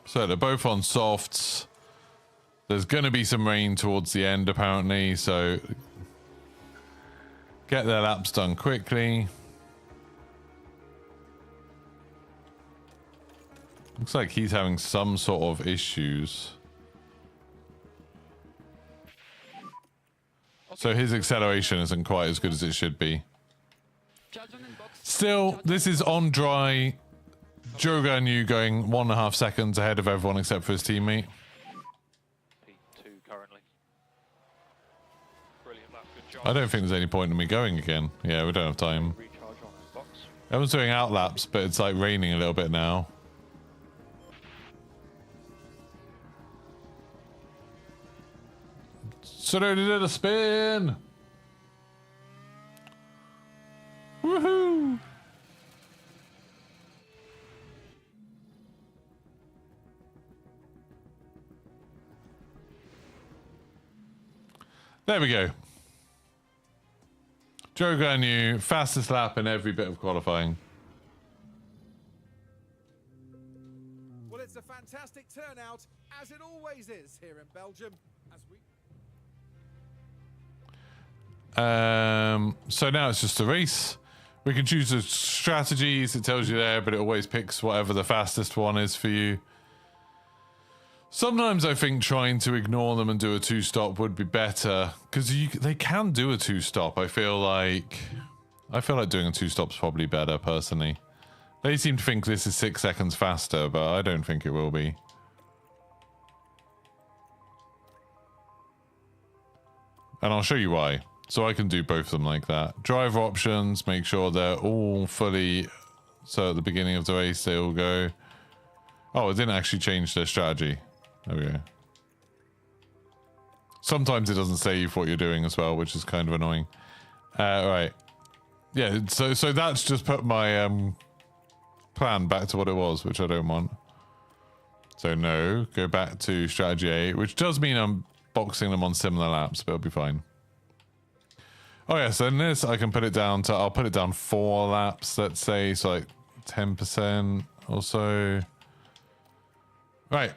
S1: So they're both on softs. There's going to be some rain towards the end, apparently, so get their laps done quickly. Looks like he's having some sort of issues. So his acceleration isn't quite as good as it should be. Still, this is on dry. Joe Gagnon going 1.5 seconds ahead of everyone except for his teammate.
S2: P2 currently. Brilliant lap, good job.
S1: I don't think there's any point in me going again. Yeah, we don't have time.
S2: Recharge on the box.
S1: Everyone's doing out laps, but it's like raining a little bit now. So they did a spin. Woohoo! There we go. Joe Gagnon, fastest lap in every bit of qualifying.
S3: Well, it's a fantastic turnout, as it always is here in Belgium. As we...
S1: So now it's just a race. We can choose the strategies, it tells you there, but it always picks whatever the fastest one is for you. Sometimes I think trying to ignore them and do a 2-stop would be better, because they can do a 2-stop. I feel like doing a 2-stop's probably better, personally. They seem to think this is 6 seconds faster, but I don't think it will be. And I'll show you why. So I can do both of them like that. Driver options, make sure they're all fully... So at the beginning of the race, they all go... Oh, it didn't actually change their strategy. There we go. Sometimes it doesn't save what you're doing as well, which is kind of annoying. Right. Yeah, so that's just put my plan back to what it was, which I don't want. So no, go back to strategy 8, which does mean I'm boxing them on similar laps, but it'll be fine. Oh yeah, so in this I can put it down to, I'll put it down 4 laps, let's say, so like 10% or so. Right.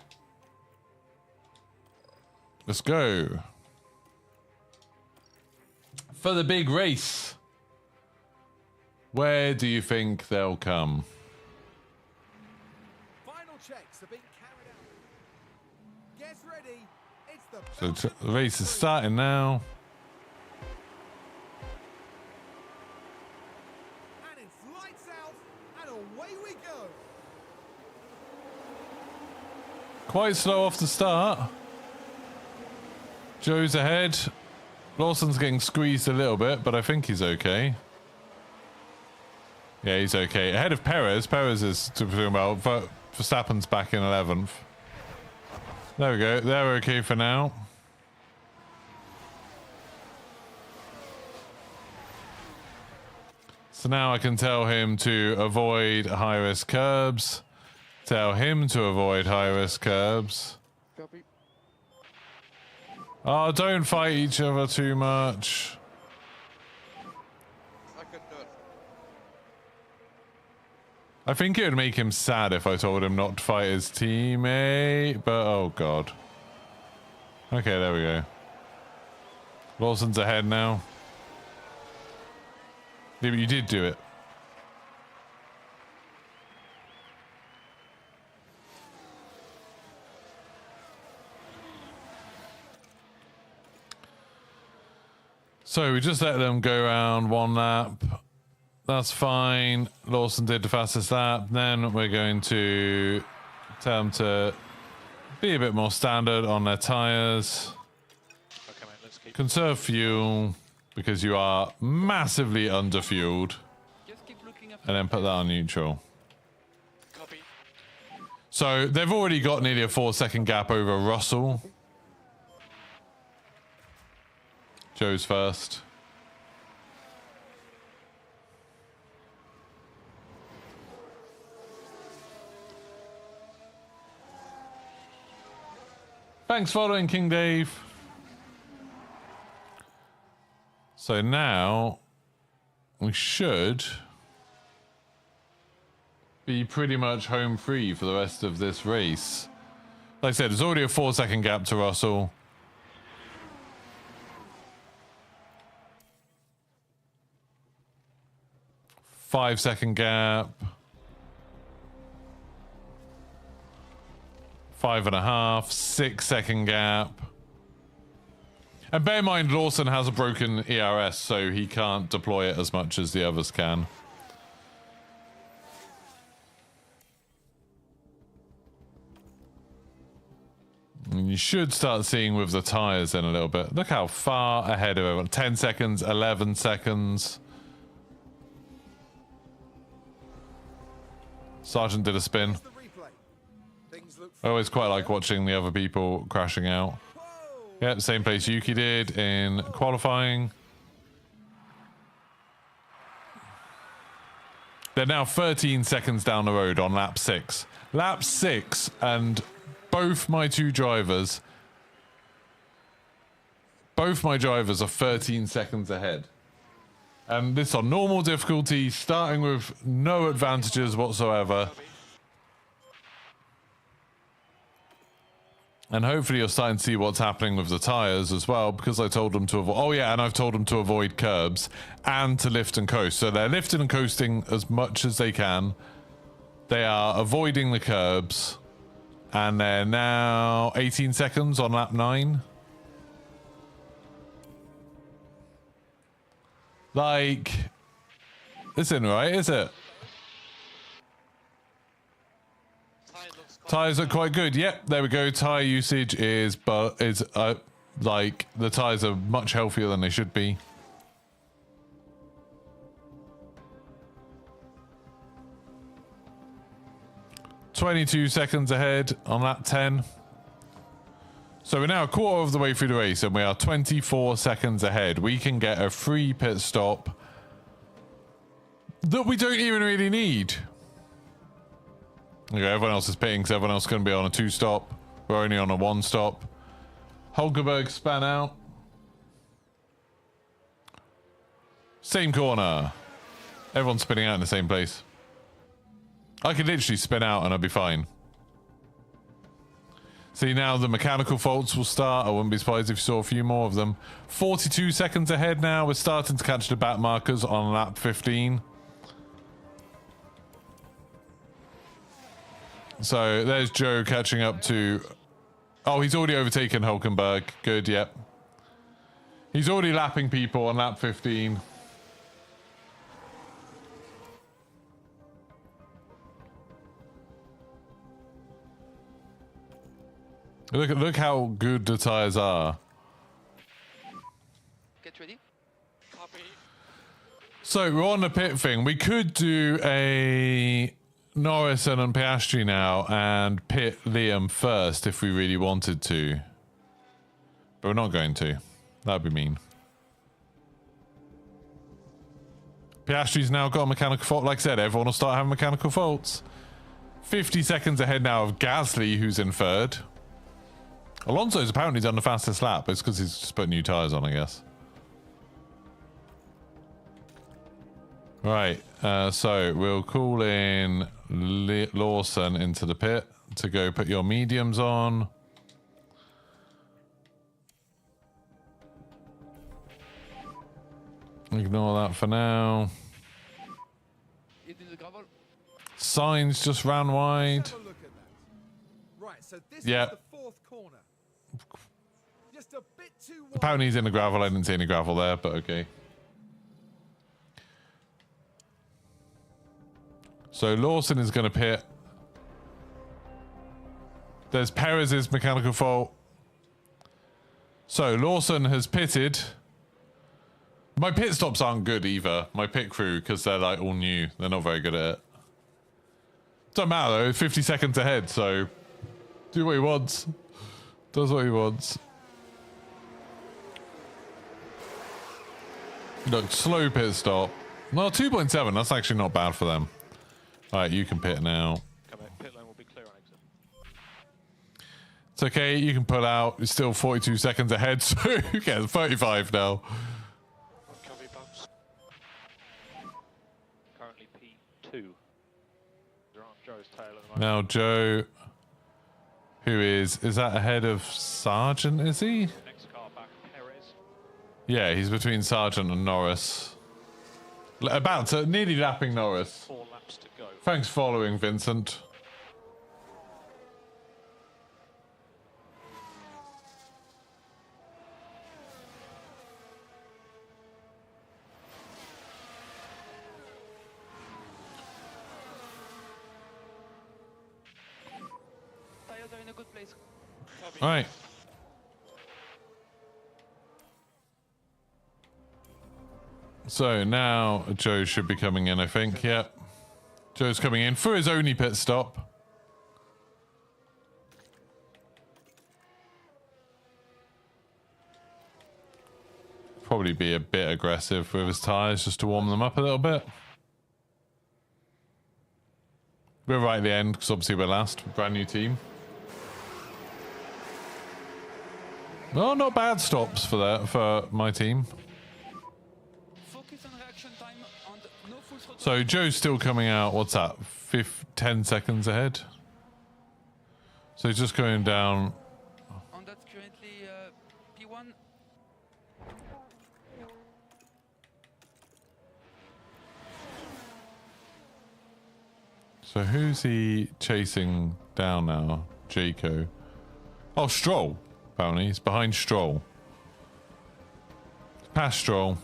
S1: Let's go. For the big race. Where do you think they'll come?
S3: Final checks are being carried out. Get ready. It's the
S1: So the race is starting now.
S3: And it's lights out and away we go.
S1: Quite slow off the start. Joe's ahead. Lawson's getting squeezed a little bit, but I think he's okay. Yeah, he's okay. Ahead of Perez. Perez is doing well. Verstappen's back in 11th. There we go. They're okay for now. So now I can tell him to avoid high-risk curbs. Tell him to avoid high-risk curbs.
S2: Copy.
S1: Oh, don't fight each other too much.
S4: I could do it.
S1: I think it would make him sad if I told him not to fight his teammate, but oh god. Okay, there we go. Lawson's ahead now. Yeah, but you did do it. So we just let them go around one lap. That's fine. Lawson did the fastest lap. Then we're going to tell them to be a bit more standard on their tyres.
S2: Okay, mate, let's keep.
S1: Conserve fuel because you are massively underfueled.
S2: Just keep looking up.
S1: And then put that on neutral.
S2: Copy.
S1: So they've already got nearly a 4-second gap over Russell. Joe's first. Thanks for following, King Dave. So now we should be pretty much home free for the rest of this race. Like I said, there's already a 4-second gap to Russell. Five-second gap. 5.5. 6-second gap. And bear in mind, Lawson has a broken ERS, so he can't deploy it as much as the others can. And you should start seeing with the tires in a little bit. Look how far ahead of everyone. 10 seconds, 11 seconds. Sergeant did a spin.
S3: The replay. Things look
S1: I always quite like watching the other people crashing out. Yep, same place Yuki did in qualifying. They're now 13 seconds down the road on lap 6. Lap 6, and both my drivers are 13 seconds ahead. And this on normal difficulty, starting with no advantages whatsoever. And hopefully you're starting to see what's happening with the tyres as well, because I told them to avoid... Oh yeah, and I've told them to avoid curbs and to lift and coast. So they're lifting and coasting as much as they can. They are avoiding the curbs. And they're now 18 seconds on lap 9. Like... This isn't right, is it? Tires are quite good. Yep, there we go. Tire usage is, like, the tires are much healthier than they should be. "22 seconds ahead on lap 10. So we're now a quarter of the way through the race and we are 24 seconds ahead. We can get a free pit stop that we don't even really need. Okay, everyone else is pitting because everyone else is going to be on a 2-stop. We're only on a 1-stop. Hulkenberg span out. Same corner. Everyone's spinning out in the same place. I could literally spin out and I'd be fine. See, now the mechanical faults will start. I wouldn't be surprised if you saw a few more of them. 42 seconds ahead now. We're starting to catch the back markers on lap 15. So there's Joe catching up to... Oh, he's already overtaken Hulkenberg. Good, yep. He's already lapping people on lap 15. Look how good the tires are.
S4: Get ready. Copy.
S1: So we're on the pit thing. We could do a Norris and Piastri now and pit Liam first if we really wanted to. But we're not going to. That'd be mean. Piastri's now got a mechanical fault. Like I said, everyone will start having mechanical faults. 50 seconds ahead now of Gasly, who's in third. Alonso's apparently done the fastest lap. It's because he's just put new tyres on, I guess. Right, so we'll call in Lawson into the pit to go put your mediums on. Ignore that for now. Signs just ran wide.
S3: Have a look at that. Right, so this
S1: Yeah.
S3: is the fourth corner. Just a bit too wide.
S1: Apparently he's in the gravel. I didn't see any gravel there, but okay. So Lawson is going to pit. There's Perez's mechanical fault. So Lawson has pitted. My pit stops aren't good either. My pit crew, because they're like all new. They're not very good at it. Don't matter though, 50 seconds ahead, so do what he wants. Does what he wants. Look, slow pit stop. Well, 2.7, that's actually not bad for them. Alright, you can pit now.
S2: Come in. Pit lane will be clear on exit.
S1: It's okay, you can pull out. You're still 42 seconds ahead, so who cares? 35 now.
S2: Copy, bumps. Currently P2. They're on Joe's tail at the moment.
S1: Now Joe, who is that ahead of Sargent, is he?
S2: Next car back, Perez.
S1: Yeah, he's between Sargent and Norris. About to, nearly lapping Norris.
S2: 4 laps to go.
S1: Thanks for following, Vincent.
S4: Tires are in a good place.
S2: Copy.
S1: All right. So now Joe should be coming in, I think. Yep. Joe's coming in for his only pit stop. Probably be a bit aggressive with his tyres just to warm them up a little bit. We're right at the end because obviously we're last. Brand new team. Well, not bad stops for that for my team.
S4: Focus on reaction time and no full throttle.
S1: So Joe's still coming out, what's that, 10 seconds ahead? So he's just going down.
S4: And that's currently P1.
S1: So who's he chasing down now? Jaco. Oh, Stroll, apparently. He's behind Stroll. Past Stroll.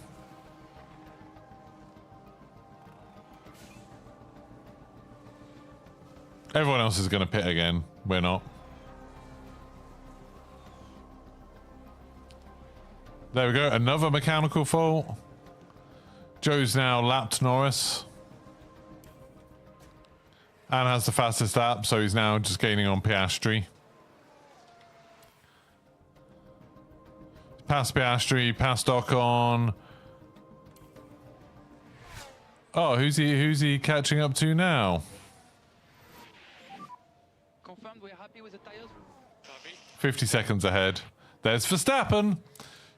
S1: Everyone else is going to pit again. We're not. There we go. Another mechanical fault. Joe's now lapped Norris. And has the fastest lap, so he's now just gaining on Piastri. Past Piastri, past Ocon. Oh, who's he catching up to now?
S4: Confirmed we're happy with the tires.
S2: Copy.
S1: 50 seconds ahead. There's Verstappen.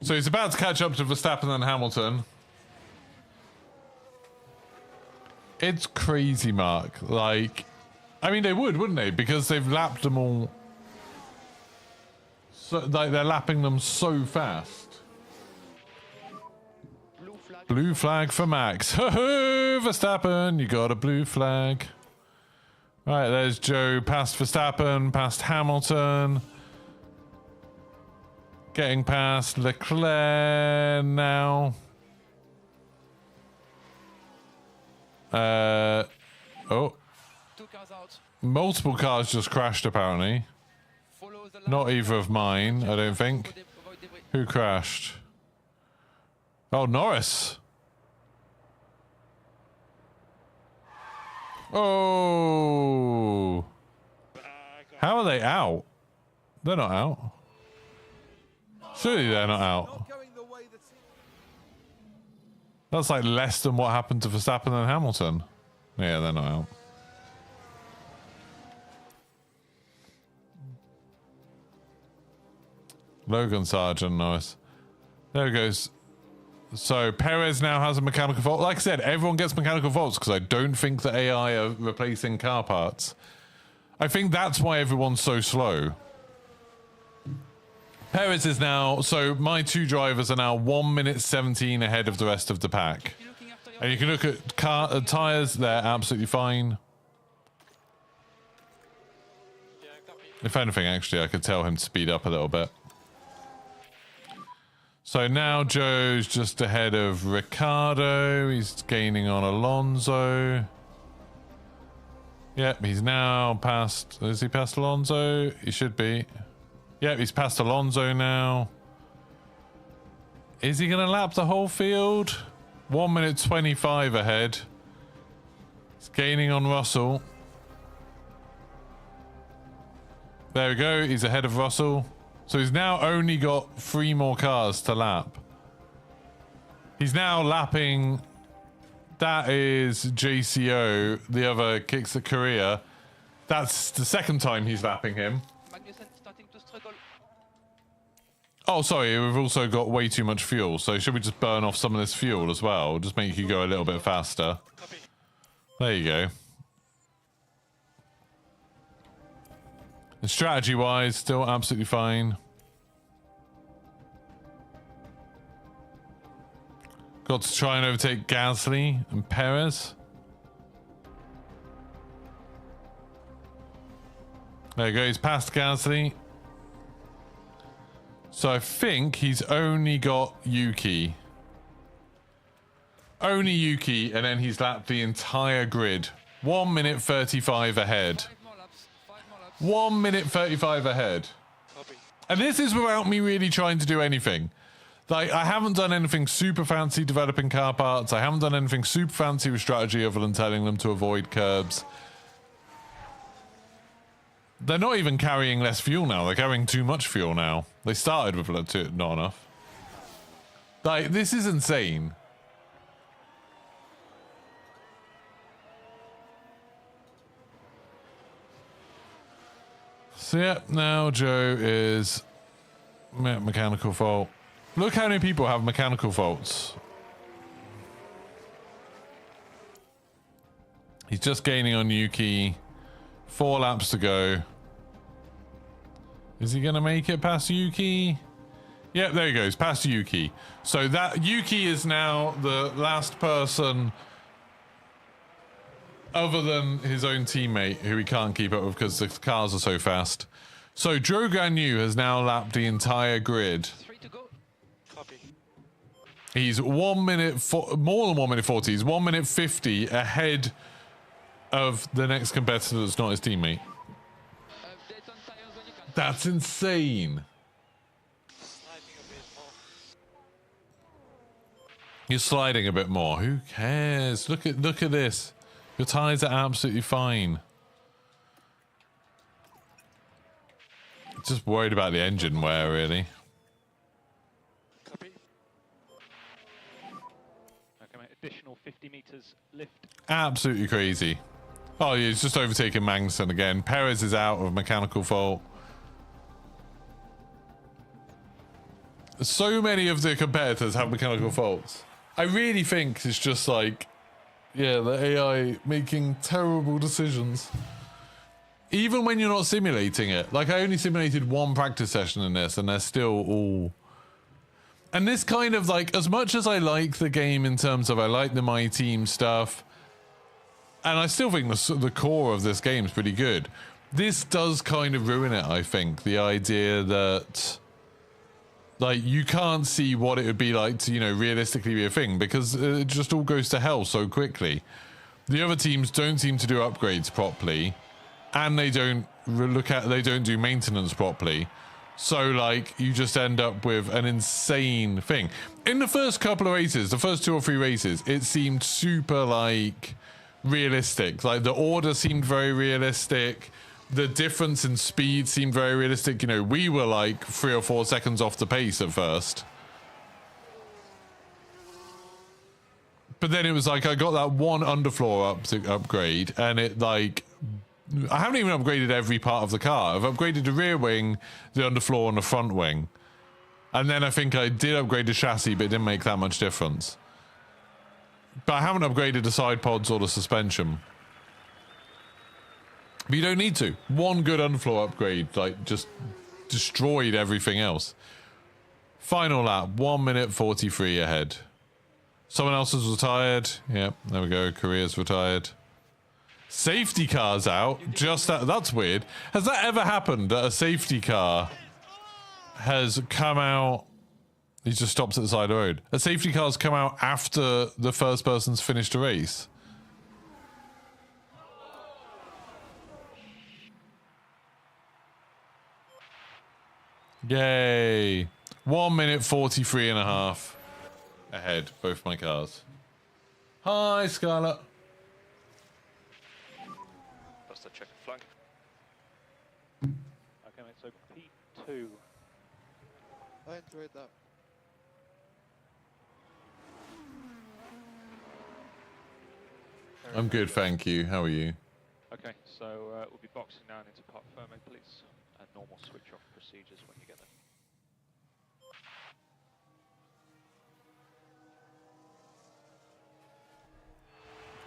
S1: So he's about to catch up to Verstappen and Hamilton. It's crazy, Mark. Like, I mean, they would, wouldn't they? Because they've lapped them all. So, like, they're lapping them so fast.
S4: Blue flag.
S1: Blue flag for Max. Ho-ho, Verstappen, you got a blue flag. Right, there's Joe past Verstappen, past Hamilton. Getting past Leclerc now. Oh,
S4: 2 cars out.
S1: multiple cars just crashed apparently.
S4: Follow the line.
S1: Not either of mine, I don't think.
S4: Avoid debris.
S1: Who crashed? Oh, Norris. Oh. How are they out? They're not out. Surely they're not out.
S3: Not going the way the team.
S1: That's like less than what happened to Verstappen and Hamilton. Yeah, they're not out. Logan Sargent, nice. There it goes. So Perez now has a mechanical fault. Like I said, everyone gets mechanical faults because I don't think the AI are replacing car parts. I think that's why everyone's so slow. Perez is now, so my two drivers are now 1 minute 17 ahead of the rest of the pack. And you can look at tyres, they're absolutely fine. If anything, actually, I could tell him to speed up a little bit. So now Joe's just ahead of Ricardo. He's gaining on Alonso. Yep, he's now past... Is he past Alonso? He should be. Yep, he's past Alonso now. Is he going to lap the whole field? 1 minute 25 ahead. He's gaining on Russell. There we go. He's ahead of Russell. So he's now only got 3 more cars to lap. He's now lapping. That is JCO. The other kicks at Korea. That's the second time he's lapping him. Oh, sorry. We've also got way too much fuel. So should we just burn off some of this fuel as well? Just make you go a little bit faster. There you go. And strategy-wise, still absolutely fine. Got to try and overtake Gasly and Perez. There you go, he's past Gasly. So I think he's only got Yuki. Only Yuki, and then he's lapped the entire grid. 1 minute 35 ahead. 1 minute 35 ahead. And this is without me really trying to do anything. Like, I haven't done anything super fancy developing car parts. I haven't done anything super fancy with strategy other than telling them to avoid curbs. They're not even carrying less fuel now. They're carrying too much fuel now. They started with not enough. Like, this is insane. So yeah, now Joe is mechanical fault. Look how many people have mechanical faults. He's just gaining on Yuki. 4 laps to go. Is he going to make it past Yuki? Yep, there he goes, past Yuki. So that Yuki is now the last person other than his own teammate who he can't keep up with because the cars are so fast. So Joe Gagnon has now lapped the entire grid.
S2: 3 to go. Copy.
S1: He's 1 minute, more than 1 minute 40. He's 1 minute 50 ahead of the next competitor that's not his teammate. That's insane. You're sliding a bit more. Who cares? Look at this. Your tires are absolutely fine. Just worried about the engine wear, really.
S2: Copy. Okay, mate. Additional 50 meters lift.
S1: Absolutely crazy. Oh, yeah, he's just overtaken Magnussen again. Perez is out of mechanical fault. So many of the competitors have mechanical faults. I really think it's just like, yeah, the AI making terrible decisions. Even when you're not simulating it. Like, I only simulated 1 practice session in this, and they're still all... And this kind of, like, as much as I like the game in terms of I like the My Team stuff, and I still think the core of this game is pretty good, this does kind of ruin it, I think. The idea that... like, you can't see what it would be like to, you know, realistically be a thing because it just all goes to hell so quickly. The other teams don't seem to do upgrades properly, and they don't do maintenance properly. So, like, you just end up with an insane thing. In the first couple of races, the first 2 or 3 races, it seemed super, like, realistic. Like, the order seemed very realistic. The difference in speed seemed very realistic. You know, we were like 3 or 4 seconds off the pace at first. But then it was like I got that 1 underfloor upgrade, and it like... I haven't even upgraded every part of the car. I've upgraded the rear wing, the underfloor, and the front wing. And then I think I did upgrade the chassis, but it didn't make that much difference. But I haven't upgraded the side pods or the suspension. But you don't need to. One good underfloor upgrade, like, just destroyed everything else. Final lap, 1 minute 43 ahead. Someone else has retired. Yep, there we go. Korea's retired. Safety car's out. That's weird. Has that ever happened, that a safety car has come out? He just stops at the side of the road. A safety car's come out after the first person's finished a race. Yay. 1 minute 43 and a half ahead, both my cars. Hi, Scarlett.
S2: That's the checker flag. Okay, mate, so P2.
S5: I enjoyed that.
S1: I'm good, thank you. How are you?
S2: Okay, so we'll be boxing down into Park Ferme, please. And normal switch off procedures when you get there.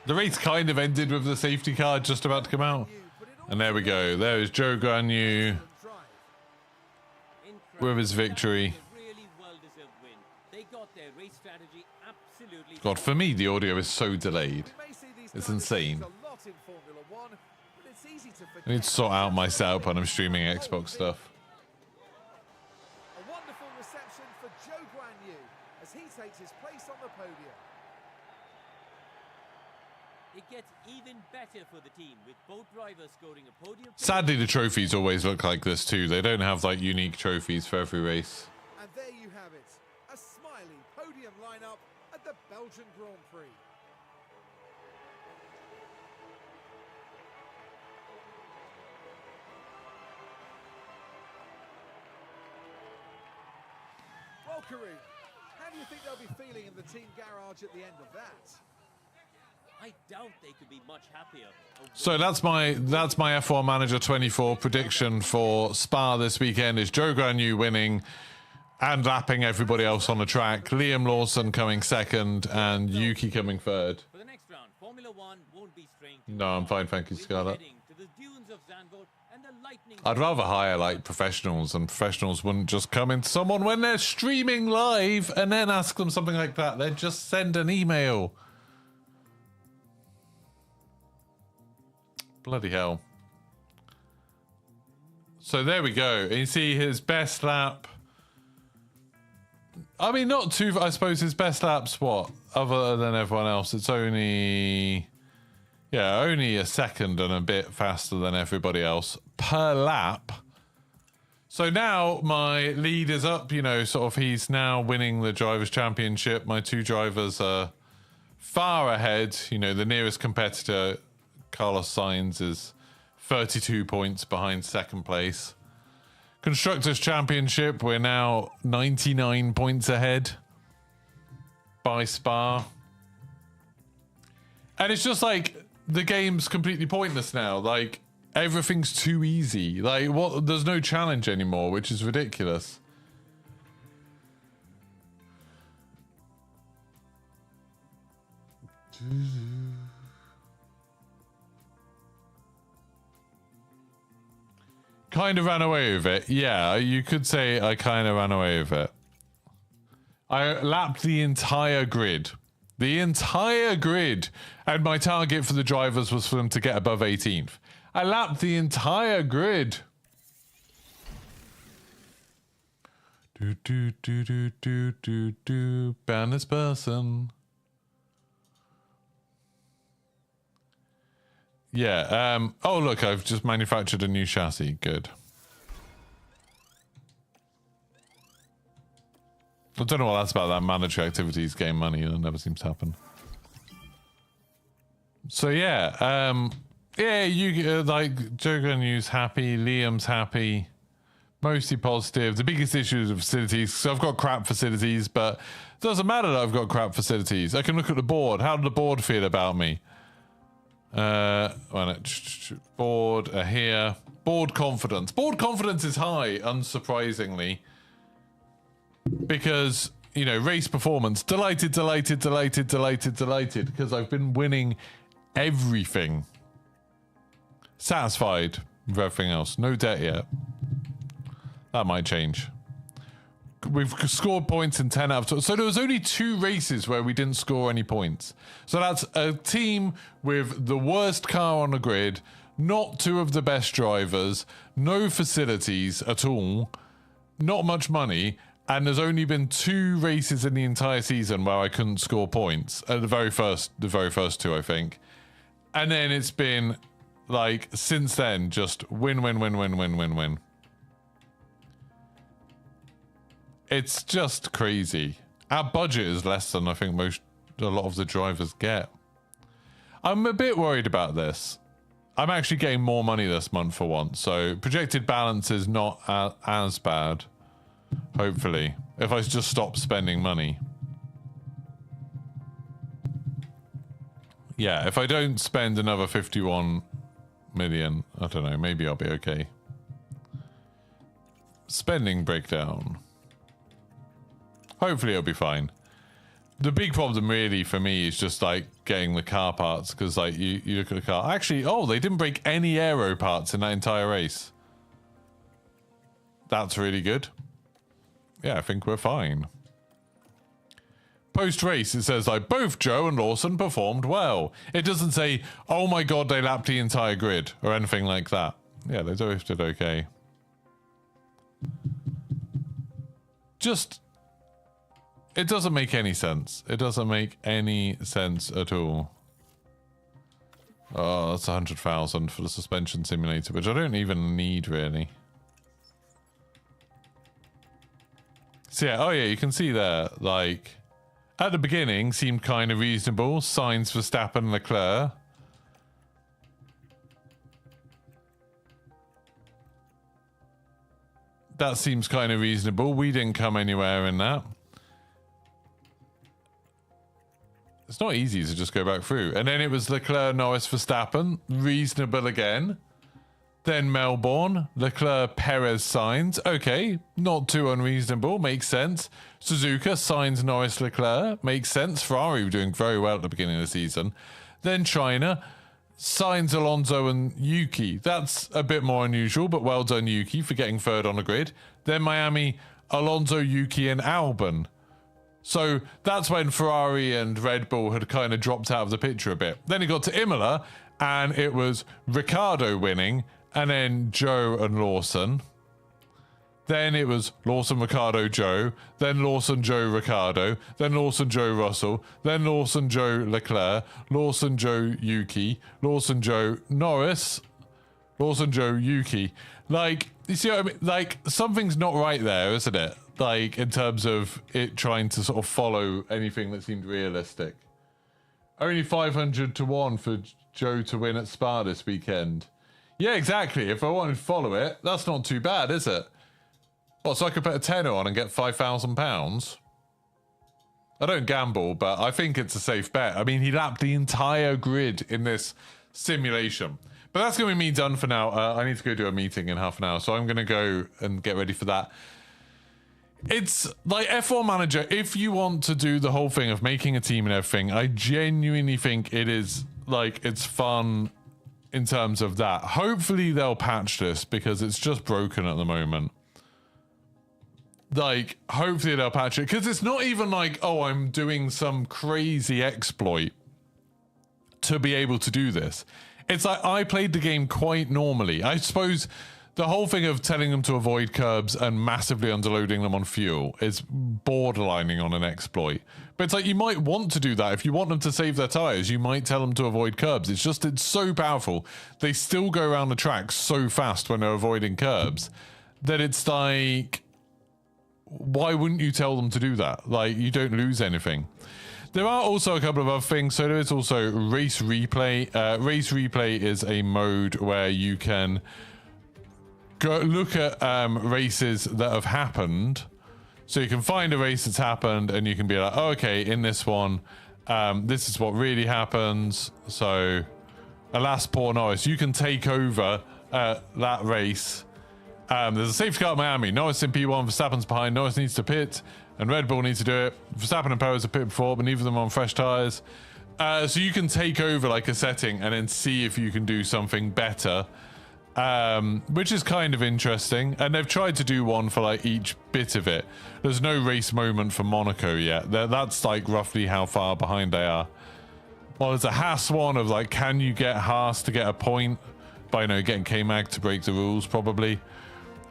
S1: The race kind of ended with the safety car just about to come out. And there we go. There is Joe Gagnon with his victory. God, for me, the audio is so delayed. It's insane. I need to sort out my setup when I'm streaming Xbox stuff.
S3: A wonderful reception for Joe Gagnon as he takes his place on the podium.
S6: It gets even better for the team with both drivers scoring a podium.
S1: Sadly, the trophies always look like this too. They don't have like unique trophies for every race.
S3: And there you have it, a smiley podium lineup at the Belgian Grand Prix. Well, Kareem, how do you think they'll be feeling in the team garage at the end of that?
S6: I doubt they could be much happier.
S1: So that's my F1 Manager 24 prediction for Spa this weekend is Joe Gagnon winning and lapping everybody else on the track. Liam Lawson coming second and Yuki coming third.
S6: For the next round, Formula One won't be strange.
S1: No, I'm fine, thank you, Scarlett.
S6: To the dunes of Zandvoort and the lightning.
S1: I'd rather hire like professionals, and professionals wouldn't just come into someone when they're streaming live and then ask them something like that. They'd just send an email. Bloody hell. So there we go. And you see his best lap. I mean, not too... I suppose his best lap's what? Other than everyone else. It's only... Yeah, only a second and a bit faster than everybody else per lap. So now my lead is up, you know, sort of he's now winning the Drivers' Championship. My two drivers are far ahead. You know, the nearest competitor... Carlos Sainz is 32 points behind second place. Constructors' Championship, we're now 99 points ahead by Spa. And it's just like, the game's completely pointless now. Like, everything's too easy. Like, what? There's no challenge anymore, which is ridiculous. Kind of ran away with it. Yeah, you could say I kind of ran away with it. I lapped the entire grid. The entire grid. And my target for the drivers was for them to get above 18th. I lapped the entire grid. Do do do do do do do. Ban this person. Yeah, oh look, I've just manufactured a new chassis. Good. I don't know what that's about, that mandatory activities game money, that never seems to happen. So yeah, yeah, you like Joe Gagnon's happy, Liam's happy, mostly positive. The biggest issue is the facilities, so I've got crap facilities, but it doesn't matter that I've got crap facilities. I can look at the board. How did the board feel about me? Board here. Board confidence. Board confidence is high, unsurprisingly. because, you know, race performance, delighted, because I've been winning everything. Satisfied with everything else. No debt yet. That might change. We've scored points in 10 out of 12. So there was only 2 races where we didn't score any points. So that's a team with the worst car on the grid, not 2 of the best drivers, no facilities at all, not much money, and there's only been 2 races in the entire season where I couldn't score points. The very first 2, I think. And then it's been, like, since then, just win. It's just crazy. Our budget is less than I think a lot of the drivers get. I'm a bit worried about this. I'm actually getting more money this month for once, so projected balance is not as bad. Hopefully, if I just stop spending money. Yeah, if I don't spend another 51 million, I don't know, maybe I'll be okay. Spending breakdown. Hopefully it'll be fine. The big problem really for me is just like getting the car parts, because like you look at the car. Actually, oh, they didn't break any aero parts in that entire race. That's really good. Yeah, I think we're fine. Post-race, it says like both Joe and Lawson performed well. It doesn't say, oh my god, they lapped the entire grid or anything like that. Yeah, they both did okay. Just, it doesn't make any sense. It doesn't make any sense at all. Oh, that's 100,000 for the suspension simulator, which I don't even need really. So yeah, oh yeah, you can see there, like, at the beginning seemed kind of reasonable. Signs for Verstappen and Leclerc. That seems kind of reasonable. We didn't come anywhere in that. It's not easy to just go back through. And then it was Leclerc, Norris, Verstappen. Reasonable again. Then Melbourne, Leclerc, Perez, Sainz. Okay, not too unreasonable. Makes sense. Suzuka, Sainz, Norris, Leclerc. Makes sense. Ferrari were doing very well at the beginning of the season. Then China, Sainz, Alonso, and Yuki. That's a bit more unusual, but well done, Yuki, for getting third on the grid. Then Miami, Alonso, Yuki, and Albon. So that's when Ferrari and Red Bull had kind of dropped out of the picture a bit. Then it got to Imola, and it was Ricciardo winning, and then Joe and Lawson. Then it was Lawson, Ricciardo, Joe. Then Lawson, Joe, Ricciardo. Then Lawson, Joe, Russell. Then Lawson, Joe, Leclerc. Lawson, Joe, Yuki. Lawson, Joe, Norris. Lawson, Joe, Yuki. Like, you see what I mean? Like, something's not right there, isn't it? Like, in terms of it trying to sort of follow anything that seemed realistic. Only 500 to 1 for Joe to win at Spa this weekend. Yeah, exactly. If I wanted to follow it, that's not too bad, is it? Well, so I could put a tenner on and get £5,000? I don't gamble, but I think it's a safe bet. I mean, he lapped the entire grid in this simulation. But that's going to be me done for now. I need to go do a meeting in half an hour, so I'm going to go and get ready for that. It's like F1 Manager, if you want to do the whole thing of making a team and everything, I genuinely think it is, like, it's fun in terms of that. Hopefully they'll patch this, because it's just broken at the moment. Like, hopefully they'll patch it, because it's not even like, oh, I'm doing some crazy exploit to be able to do this. It's like, I played the game quite normally. I suppose the whole thing of telling them to avoid curbs and massively underloading them on fuel is borderlining on an exploit. But it's like, you might want to do that. If you want them to save their tires, you might tell them to avoid curbs. It's just, it's so powerful. They still go around the track so fast when they're avoiding curbs that it's like, why wouldn't you tell them to do that? Like, you don't lose anything. There are also a couple of other things. So there is also race replay. Race replay is a mode where you can go look at races that have happened. So you can find a race that's happened and you can be like, oh, okay, in this one, this is what really happens. So alas, poor Norris, you can take over that race There's a safety car at Miami. Norris in P1, Verstappen's behind. Norris needs to pit, and Red Bull needs to do it. Verstappen and Perez have pitted before, but neither of them are on fresh tyres. So you can take over like a setting and then see if you can do something better, which is kind of interesting. And they've tried to do one for like each bit of it. There's no race moment for Monaco yet. That's like roughly how far behind they are. Well, there's a Haas one of like, can you get Haas to get a point by, you know, getting K-Mag to break the rules probably.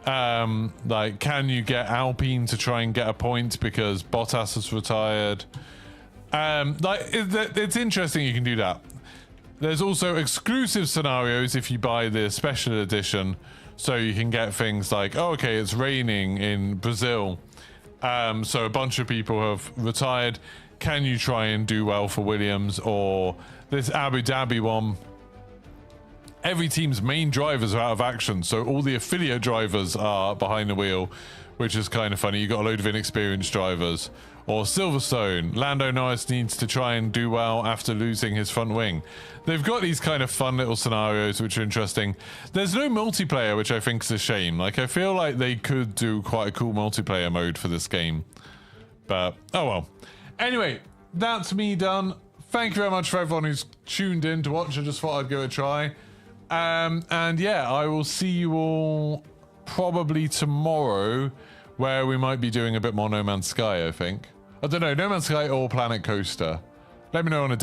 S1: Like, can you get Alpine to try and get a point because Bottas has retired? It's interesting you can do that. There's also exclusive scenarios if you buy the special edition, so you can get things like, oh, okay, it's raining in Brazil, so a bunch of people have retired. Can you try and do well for Williams? Or this Abu Dhabi one, every team's main drivers are out of action, so all the affiliate drivers are behind the wheel, which is kind of funny. You got a load of inexperienced drivers. Or Silverstone, Lando Norris needs to try and do well after losing his front wing. They've got these kind of fun little scenarios which are interesting. There's no multiplayer, which I think is a shame. Like, I feel like they could do quite a cool multiplayer mode for this game. But, oh well. Anyway, that's me done. Thank you very much for everyone who's tuned in to watch. I just thought I'd give it a try. And yeah, I will see you all probably tomorrow, where we might be doing a bit more No Man's Sky, I think. I don't know, No Man's Sky or Planet Coaster. Let me know on a